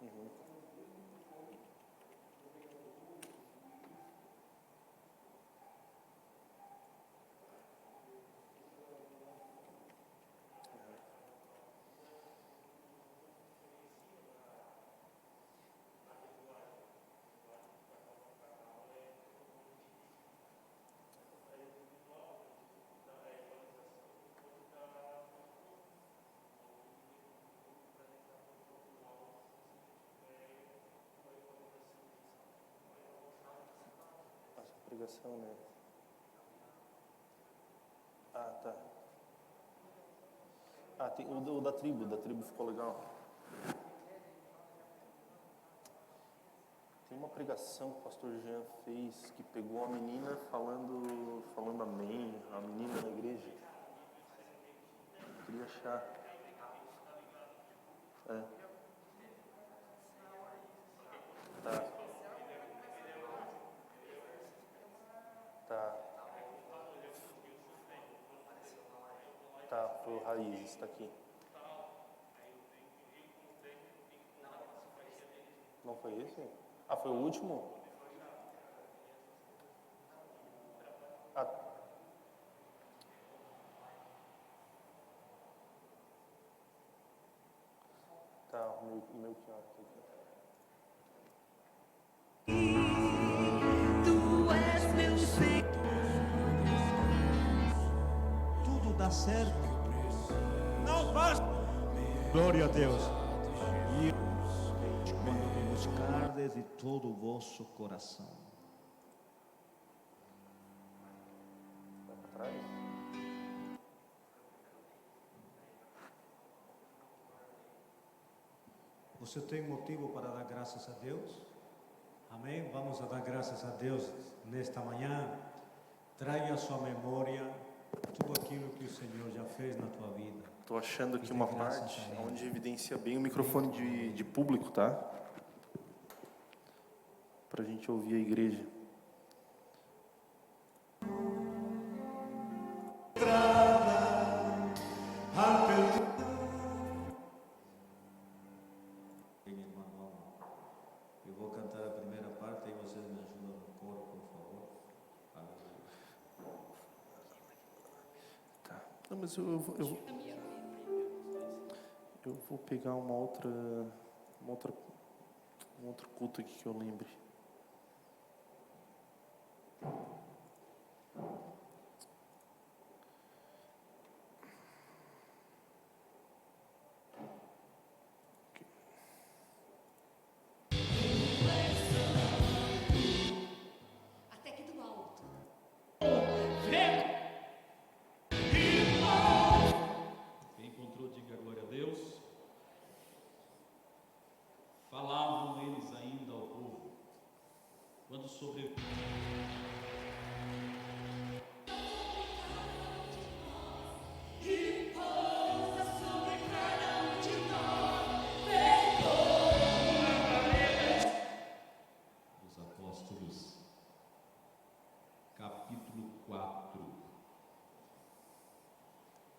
Uhum. Essa pregação, né? Ah, tá. Ah, tem o da tribo ficou legal. Tem uma pregação que o pastor Jean fez que pegou a menina falando amém, a menina na igreja. Eu queria achar. É. Tá. Tá. Tá, foi o Raiz, tá aqui. Não foi esse? Ah, foi o último? Ah, Tu és meu Senhor. Tudo dá certo. Não faz. Glória a Deus. E quando me buscardes de todo o vosso coração. Você tem motivo para dar graças a Deus? Amém? Vamos a dar graças a Deus nesta manhã. Traga à sua memória tudo aquilo que o Senhor já fez na tua vida. Estou achando aqui uma parte onde evidencia bem o microfone de público, tá? Para a gente ouvir a igreja. Eu vou cantar a primeira parte e vocês me ajudam no coro, por favor. Tá. Não, mas eu vou pegar um outro culto aqui que eu lembre. Até que do alto. Quem encontrou, diga glória a Deus. Falavam eles ainda ao povo, quando sobre os apóstolos, capítulo 4.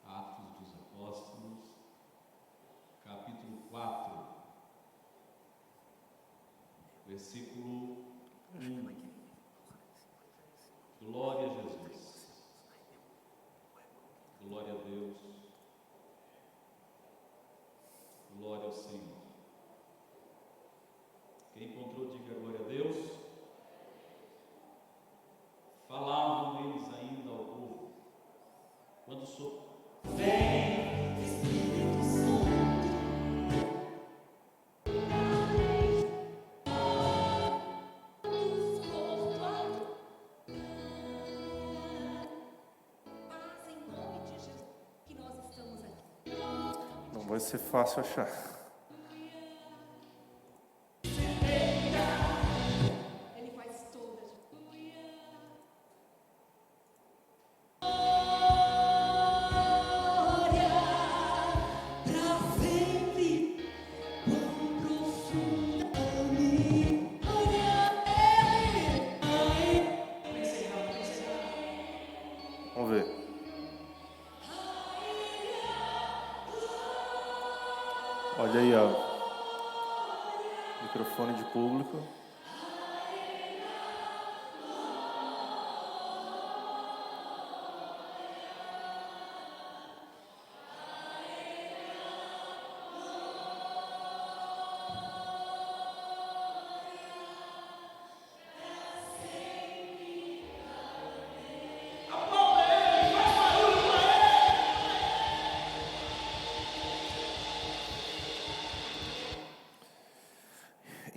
Atos dos Apóstolos, capítulo 4, versículo 1. Glória a Jesus. Glória a Deus. Glória ao Senhor. Quem encontrou, diga glória a Deus. Falavam eles ainda ao povo, quando Paz em nome de Jesus. Que nós estamos aqui. Não vai ser fácil achar. Ele faz toda a Vamos ver. Olha aí, ó. Microfone de público.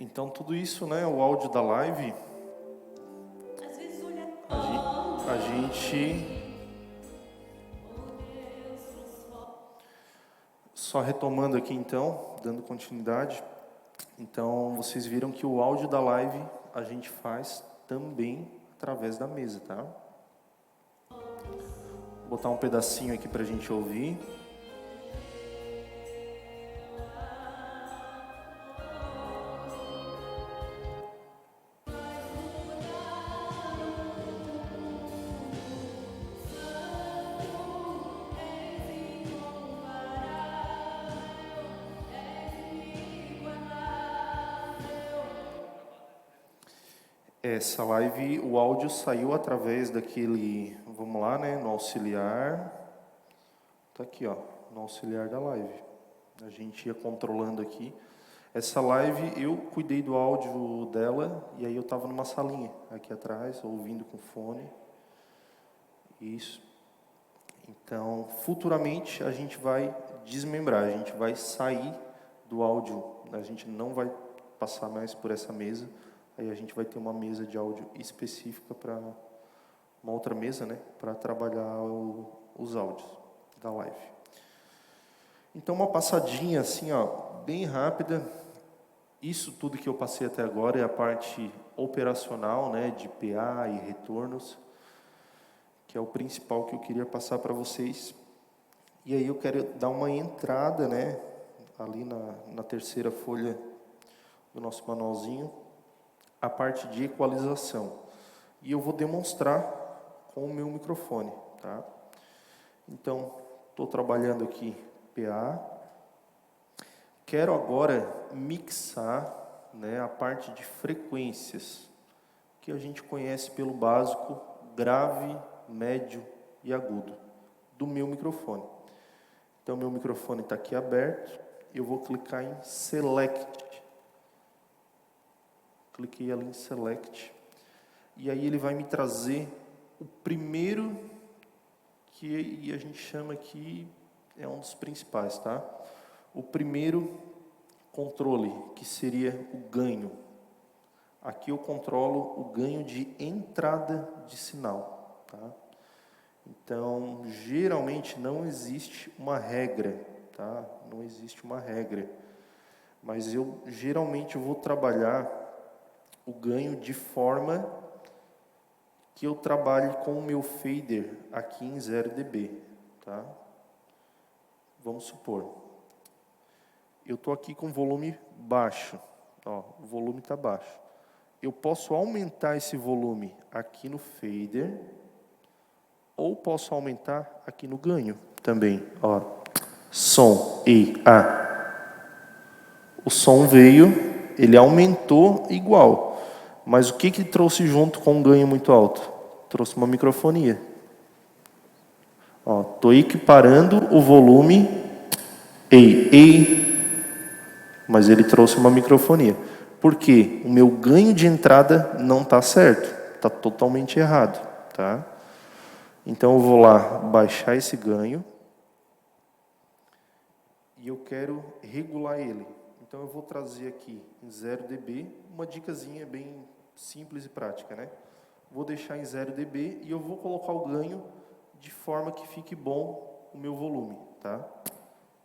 Então tudo isso, né, o áudio da live, Às vezes olha. a gente só retomando aqui então, dando continuidade. Então vocês viram que o áudio da live a gente faz também através da mesa, tá? Vou botar um pedacinho aqui pra gente ouvir. Essa live, o áudio saiu através daquele, vamos lá, né, no auxiliar. Tá aqui, ó, no auxiliar da live. A gente ia controlando aqui. Essa live eu cuidei do áudio dela e aí eu estava numa salinha aqui atrás, ouvindo com fone. Isso. Então, futuramente a gente vai desmembrar, a gente vai sair do áudio, a gente não vai passar mais por essa mesa, aí a gente vai ter uma mesa de áudio específica para uma outra mesa, né, para trabalhar os áudios da live. Então, uma passadinha assim, ó, bem rápida. Isso tudo que eu passei até agora é a parte operacional, né, de PA e retornos, que é o principal que eu queria passar para vocês. E aí eu quero dar uma entrada, né, ali na terceira folha do nosso manualzinho, a parte de equalização. E eu vou demonstrar com o meu microfone, tá? Então, estou trabalhando aqui PA. Quero agora mixar, né, a parte de frequências, que a gente conhece pelo básico grave, médio e agudo, do meu microfone. Então, meu microfone está aqui aberto, eu vou clicar em Select. Cliquei ali em Select, e aí ele vai me trazer o primeiro, que a gente chama aqui, é um dos principais, tá? O primeiro controle, que seria o ganho. Aqui eu controlo o ganho de entrada de sinal, tá? Então, geralmente não existe uma regra, tá? Não existe uma regra. Mas eu geralmente vou trabalhar o ganho de forma que eu trabalhe com o meu fader aqui em 0 dB, tá? Vamos supor, eu estou aqui com volume baixo, ó, o volume está baixo. Eu posso aumentar esse volume aqui no fader, ou posso aumentar aqui no ganho também, ó. Som, E, A. O som veio, ele aumentou igual, mas o que trouxe junto com um ganho muito alto? Trouxe uma microfonia. Estou equiparando o volume E, mas ele trouxe uma microfonia. Por quê? O meu ganho de entrada não está certo, está totalmente errado, tá? Então eu vou lá baixar esse ganho e eu quero regular ele. Então eu vou trazer aqui em 0 dB, uma dicasinha bem simples e prática, né? Vou deixar em 0 dB e eu vou colocar o ganho de forma que fique bom o meu volume, tá?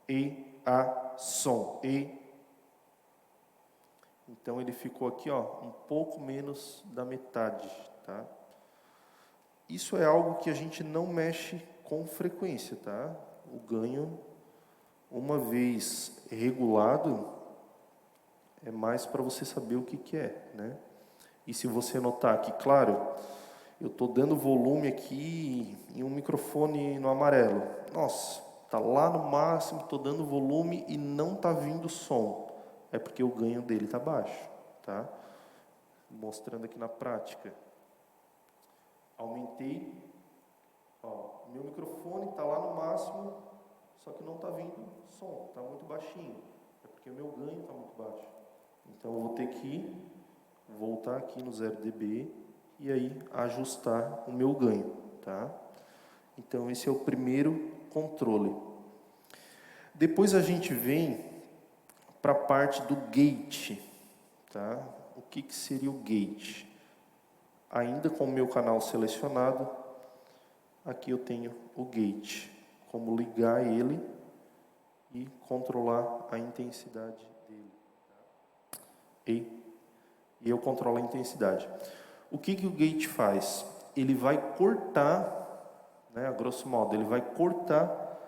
E, A, som, E. Então ele ficou aqui, ó, um pouco menos da metade, tá? Isso é algo que a gente não mexe com frequência, tá? O ganho, uma vez regulado, é mais para você saber o que é, né? E se você notar que, claro, eu estou dando volume aqui em um microfone no amarelo. Nossa, está lá no máximo, estou dando volume e não está vindo som. É porque o ganho dele está baixo, tá? Mostrando aqui na prática. Aumentei. Ó, meu microfone está lá no máximo, só que não está vindo som, está muito baixinho. É porque o meu ganho está muito baixo. Então eu vou ter que voltar aqui no 0 dB e aí ajustar o meu ganho, tá? Então esse é o primeiro controle. Depois a gente vem para a parte do gate, tá? O que seria o gate? Ainda com o meu canal selecionado, aqui eu tenho o gate, como ligar ele e controlar a intensidade dele. E eu controlo a intensidade. O que o gate faz? Ele vai cortar, né, a grosso modo, ele vai cortar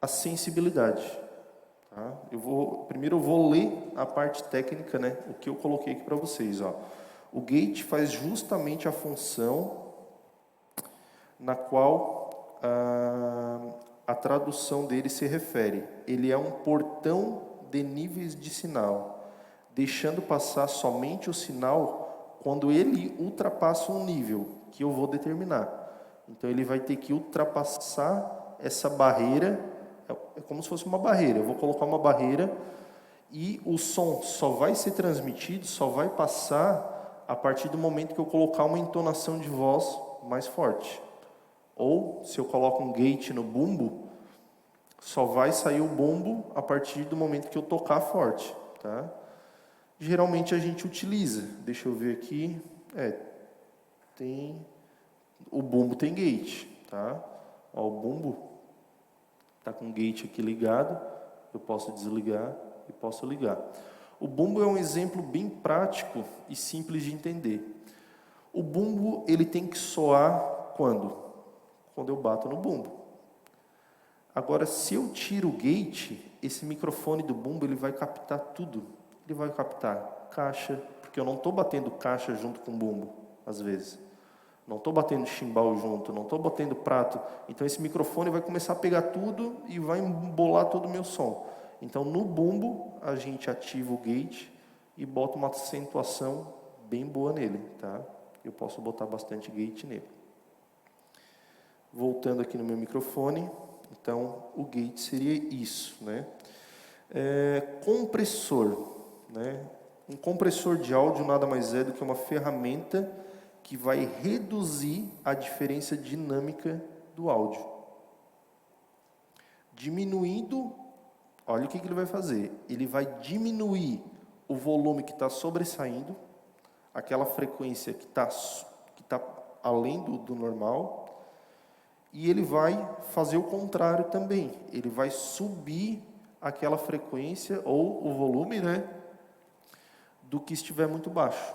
a sensibilidade. Tá? Primeiro eu vou ler a parte técnica, né, o que eu coloquei aqui para vocês. Ó. O gate faz justamente a função na qual a tradução dele se refere. Ele é um portão de níveis de sinal, deixando passar somente o sinal quando ele ultrapassa um nível que eu vou determinar. Então ele vai ter que ultrapassar essa barreira, é como se fosse uma barreira. Eu vou colocar uma barreira E o som só vai ser transmitido, só vai passar a partir do momento que eu colocar uma entonação de voz mais forte. Ou, se eu coloco um gate no bumbo, só vai sair o bumbo a partir do momento que eu tocar forte, tá? Geralmente a gente utiliza, deixa eu ver aqui, o bumbo tem gate, tá? Ó, o bumbo tá com o gate aqui ligado, eu posso desligar e posso ligar. O bumbo é um exemplo bem prático e simples de entender. O bumbo, ele tem que soar quando? Quando eu bato no bumbo. Agora, se eu tiro o gate, esse microfone do bumbo, ele vai captar tudo. Ele vai captar caixa, porque eu não estou batendo caixa junto com o bumbo, às vezes. Não estou batendo chimbal junto, não estou batendo prato. Então, esse microfone vai começar a pegar tudo e vai embolar todo o meu som. Então, no bumbo, a gente ativa o gate e bota uma acentuação bem boa nele, tá? Eu posso botar bastante gate nele. Voltando aqui no meu microfone, então, o gate seria isso, né? Compressor, né? Um compressor de áudio nada mais é do que uma ferramenta que vai reduzir a diferença dinâmica do áudio. Diminuindo, olha o que ele vai fazer. Ele vai diminuir o volume que está sobressaindo, aquela frequência que está além do normal, e ele vai fazer o contrário também. Ele vai subir aquela frequência ou o volume, né, do que estiver muito baixo.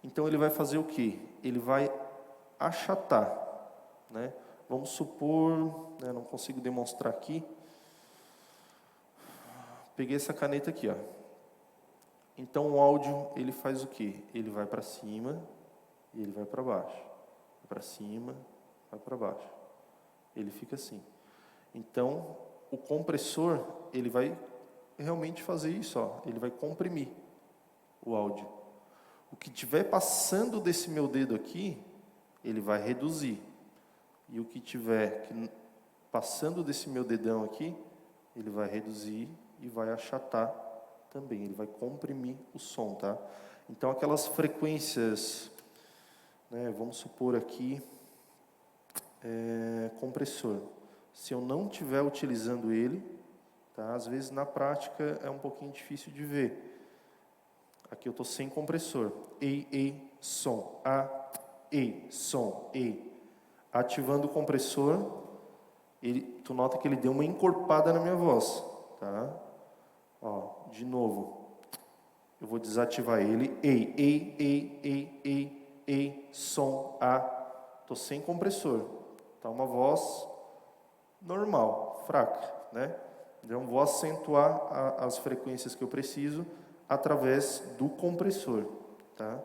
Então ele vai fazer o quê? Ele vai achatar, né? Vamos supor, né, não consigo demonstrar aqui. Peguei essa caneta aqui, ó. Então o áudio, ele faz o quê? Ele vai para cima e ele vai para baixo. Vai para cima, vai para baixo. Ele fica assim. Então, o compressor, ele vai realmente fazer isso, ó. Ele vai comprimir o áudio. O que estiver passando desse meu dedo aqui, ele vai reduzir. E o que estiver passando desse meu dedão aqui, ele vai reduzir e vai achatar também. Ele vai comprimir o som, tá? Então, aquelas frequências, né, vamos supor aqui, compressor. Se eu não estiver utilizando ele, tá? Às vezes na prática é um pouquinho difícil de ver. Aqui eu estou sem compressor. Ei, som. Som. Ativando o compressor, tu nota que ele deu uma encorpada na minha voz. Tá? Ó, de novo. Eu vou desativar ele. Ei, som. Estou sem compressor. Tá uma voz normal, fraca, né? Então vou acentuar as frequências que eu preciso através do compressor, tá?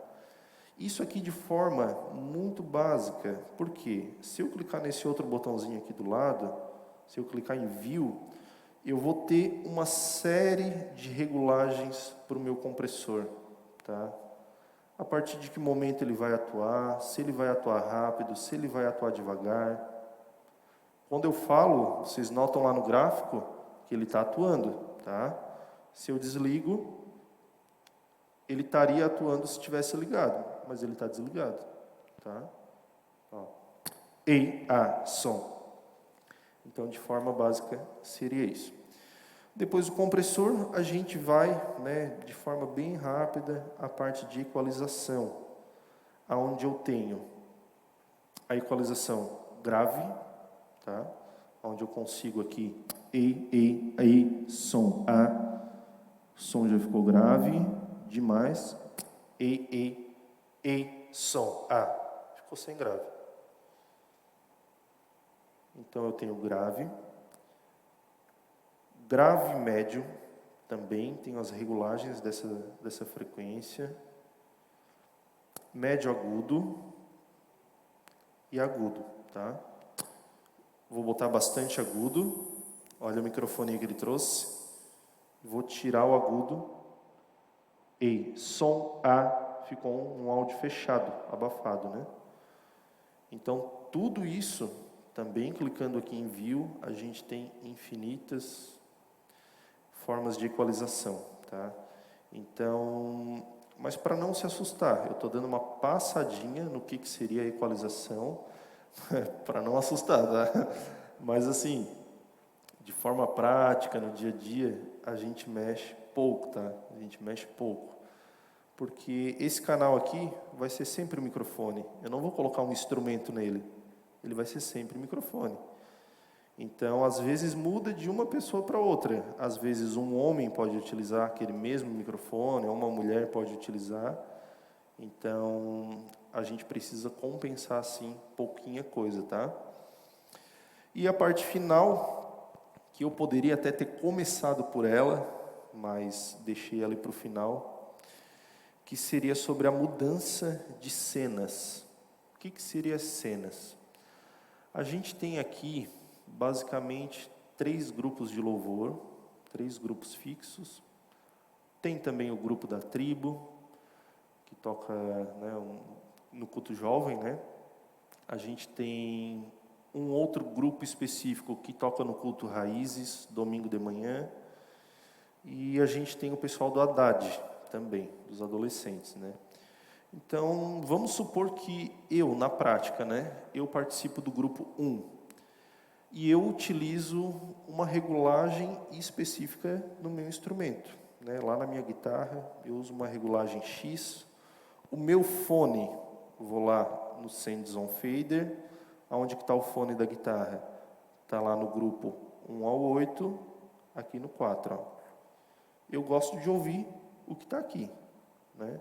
Isso aqui de forma muito básica, porque se eu clicar nesse outro botãozinho aqui do lado, se eu clicar em View, eu vou ter uma série de regulagens para o meu compressor, tá? A partir de que momento ele vai atuar, se ele vai atuar rápido, se ele vai atuar devagar. Quando eu falo, vocês notam lá no gráfico que ele está atuando, tá? Se eu desligo, ele estaria atuando se estivesse ligado, mas ele está desligado, tá? Ó. Som. Então, de forma básica, seria isso. Depois do compressor, a gente vai, né, de forma bem rápida, a parte de equalização, aonde eu tenho a equalização grave, tá? Onde eu consigo aqui som, o som já ficou grave demais, som, ficou sem grave. Então eu tenho grave médio, também tenho as regulagens dessa frequência, médio agudo e agudo, tá? Vou botar bastante agudo. Olha o microfone que ele trouxe. Vou tirar o agudo. Som, ficou um áudio fechado, abafado, né? Então, tudo isso, também clicando aqui em View, a gente tem infinitas formas de equalização, tá? Então, mas para não se assustar, eu estou dando uma passadinha no que seria a equalização, para não assustar, tá? Mas assim, de forma prática, no dia a dia, a gente mexe pouco, tá? A gente mexe pouco. Porque esse canal aqui vai ser sempre o microfone. Eu não vou colocar um instrumento nele. Ele vai ser sempre o microfone. Então, às vezes muda de uma pessoa para outra. Às vezes um homem pode utilizar aquele mesmo microfone, ou uma mulher pode utilizar. Então, a gente precisa compensar, assim, pouquinha coisa, tá? E a parte final, que eu poderia até ter começado por ela, mas deixei ela para o final, que seria sobre a mudança de cenas. O que seria cenas? A gente tem aqui, basicamente, 3 grupos de louvor, 3 grupos fixos. Tem também o grupo da tribo, que toca, né, no culto jovem, né? A gente tem um outro grupo específico que toca no culto Raízes, domingo de manhã. E a gente tem o pessoal do Haddad também, dos adolescentes, né? Então, vamos supor que eu, na prática, né, eu participo do grupo 1. E eu utilizo uma regulagem específica no meu instrumento, né? Lá na minha guitarra, eu uso uma regulagem X. O meu fone, vou lá no Send On Fader. Aonde que está o fone da guitarra? Está lá no grupo 1 ao 8, aqui no 4. Ó. Eu gosto de ouvir o que está aqui, né?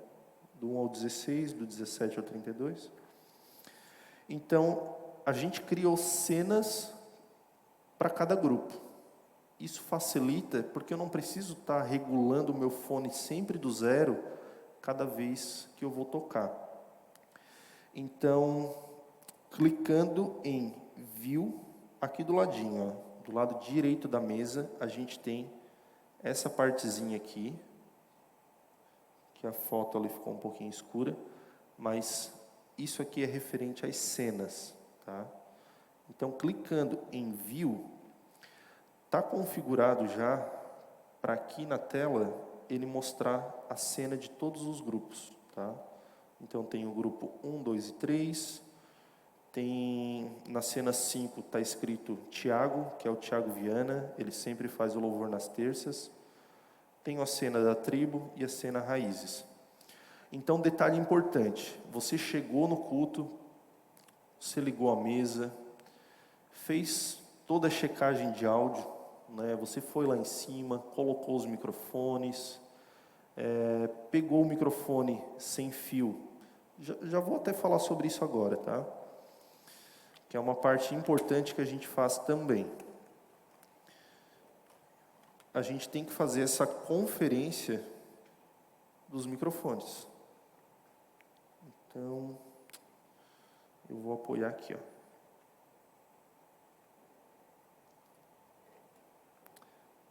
Do 1 ao 16, do 17 ao 32. Então, a gente criou cenas para cada grupo. Isso facilita, porque eu não preciso estar regulando o meu fone sempre do zero, cada vez que eu vou tocar. Então, clicando em View, aqui do ladinho, ó, do lado direito da mesa, a gente tem essa partezinha aqui, que a foto ali ficou um pouquinho escura, mas isso aqui é referente às cenas, tá? Então, clicando em View, está configurado já para aqui na tela ele mostrar a cena de todos os grupos, tá? Então, tem o grupo 1, 2 e 3, tem na cena 5 está escrito Tiago, que é o Tiago Viana, ele sempre faz o louvor nas terças. Tem a cena da tribo e a cena Raízes. Então, detalhe importante, você chegou no culto, você ligou a mesa, fez toda a checagem de áudio, né? Você foi lá em cima, colocou os microfones, pegou o microfone sem fio. Já vou até falar sobre isso agora, tá? Que é uma parte importante que a gente faz também. A gente tem que fazer essa conferência dos microfones. Então, eu vou apoiar aqui, ó.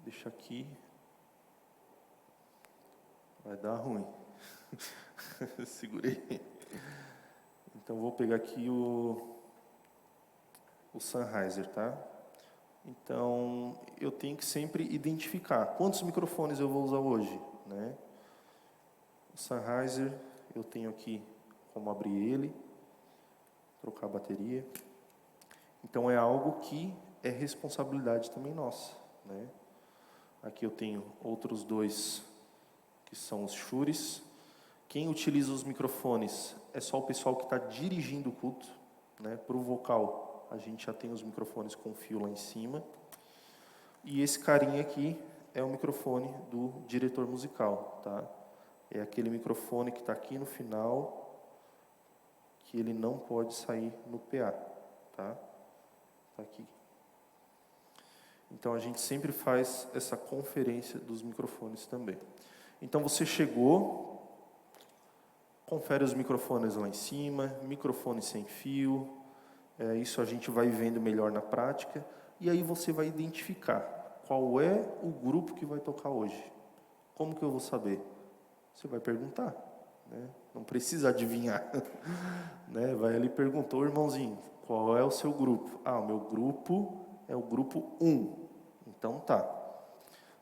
Deixa aqui. Vai dar ruim. Segurei. Então, vou pegar aqui o Sennheiser, tá? Então, eu tenho que sempre identificar quantos microfones eu vou usar hoje, né? O Sennheiser, eu tenho aqui como abrir ele, trocar a bateria. Então, é algo que é responsabilidade também nossa, né? Aqui eu tenho outros 2, que são os Shure's. Quem utiliza os microfones é só o pessoal que está dirigindo o culto, né? Para o vocal, a gente já tem os microfones com fio lá em cima. E esse carinha aqui é o microfone do diretor musical, tá? É aquele microfone que está aqui no final, que ele não pode sair no PA, tá? Tá aqui. Então, a gente sempre faz essa conferência dos microfones também. Então, você chegou, confere os microfones lá em cima, microfone sem fio, isso a gente vai vendo melhor na prática, e aí você vai identificar qual é o grupo que vai tocar hoje. Como que eu vou saber? Você vai perguntar, né? Não precisa adivinhar. Né? Vai ali e perguntou, irmãozinho, qual é o seu grupo? Ah, o meu grupo é o grupo 1. Então tá.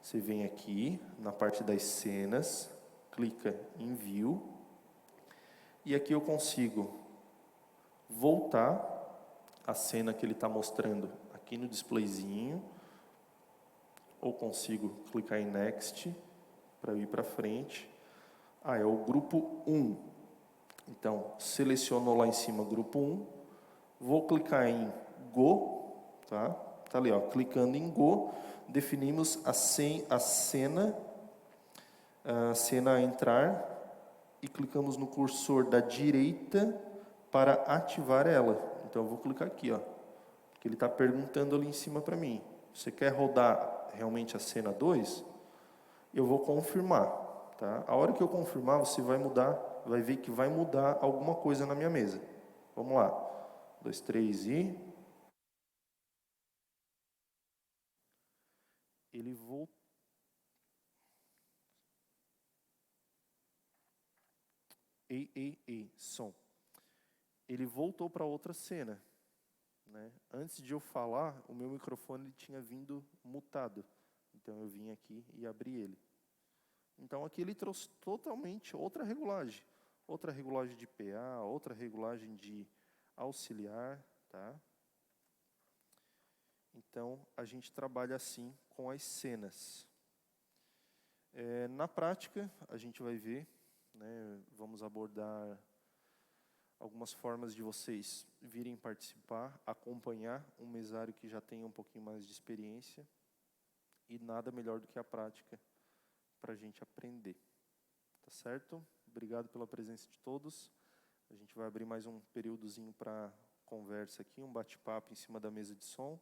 Você vem aqui na parte das cenas, clica em View, e aqui eu consigo voltar a cena que ele está mostrando aqui no displayzinho, ou consigo clicar em Next para ir para frente. É o grupo 1. Então, selecionou lá em cima grupo 1, vou clicar em Go, tá? Tá ali, ó, clicando em Go, definimos a cena a entrar e clicamos no cursor da direita para ativar ela. Então, eu vou clicar aqui, ó, porque ele está perguntando ali em cima para mim. Você quer rodar realmente a cena 2? Eu vou confirmar, tá? A hora que eu confirmar, você vai ver que vai mudar alguma coisa na minha mesa. Vamos lá. 2, 3 e... Ele voltou. Som. Ele voltou para outra cena, né? Antes de eu falar, o meu microfone tinha vindo mutado. Então eu vim aqui e abri ele. Então aqui ele trouxe totalmente outra regulagem de PA, outra regulagem de auxiliar, tá? Então a gente trabalha assim com as cenas. Na prática, a gente vai ver, né, vamos abordar algumas formas de vocês virem participar, acompanhar um mesário que já tenha um pouquinho mais de experiência, e nada melhor do que a prática para a gente aprender. Tá certo? Obrigado pela presença de todos. A gente vai abrir mais um períodozinho para conversa aqui, um bate-papo em cima da mesa de som,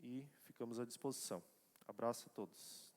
e ficamos à disposição. Abraço a todos.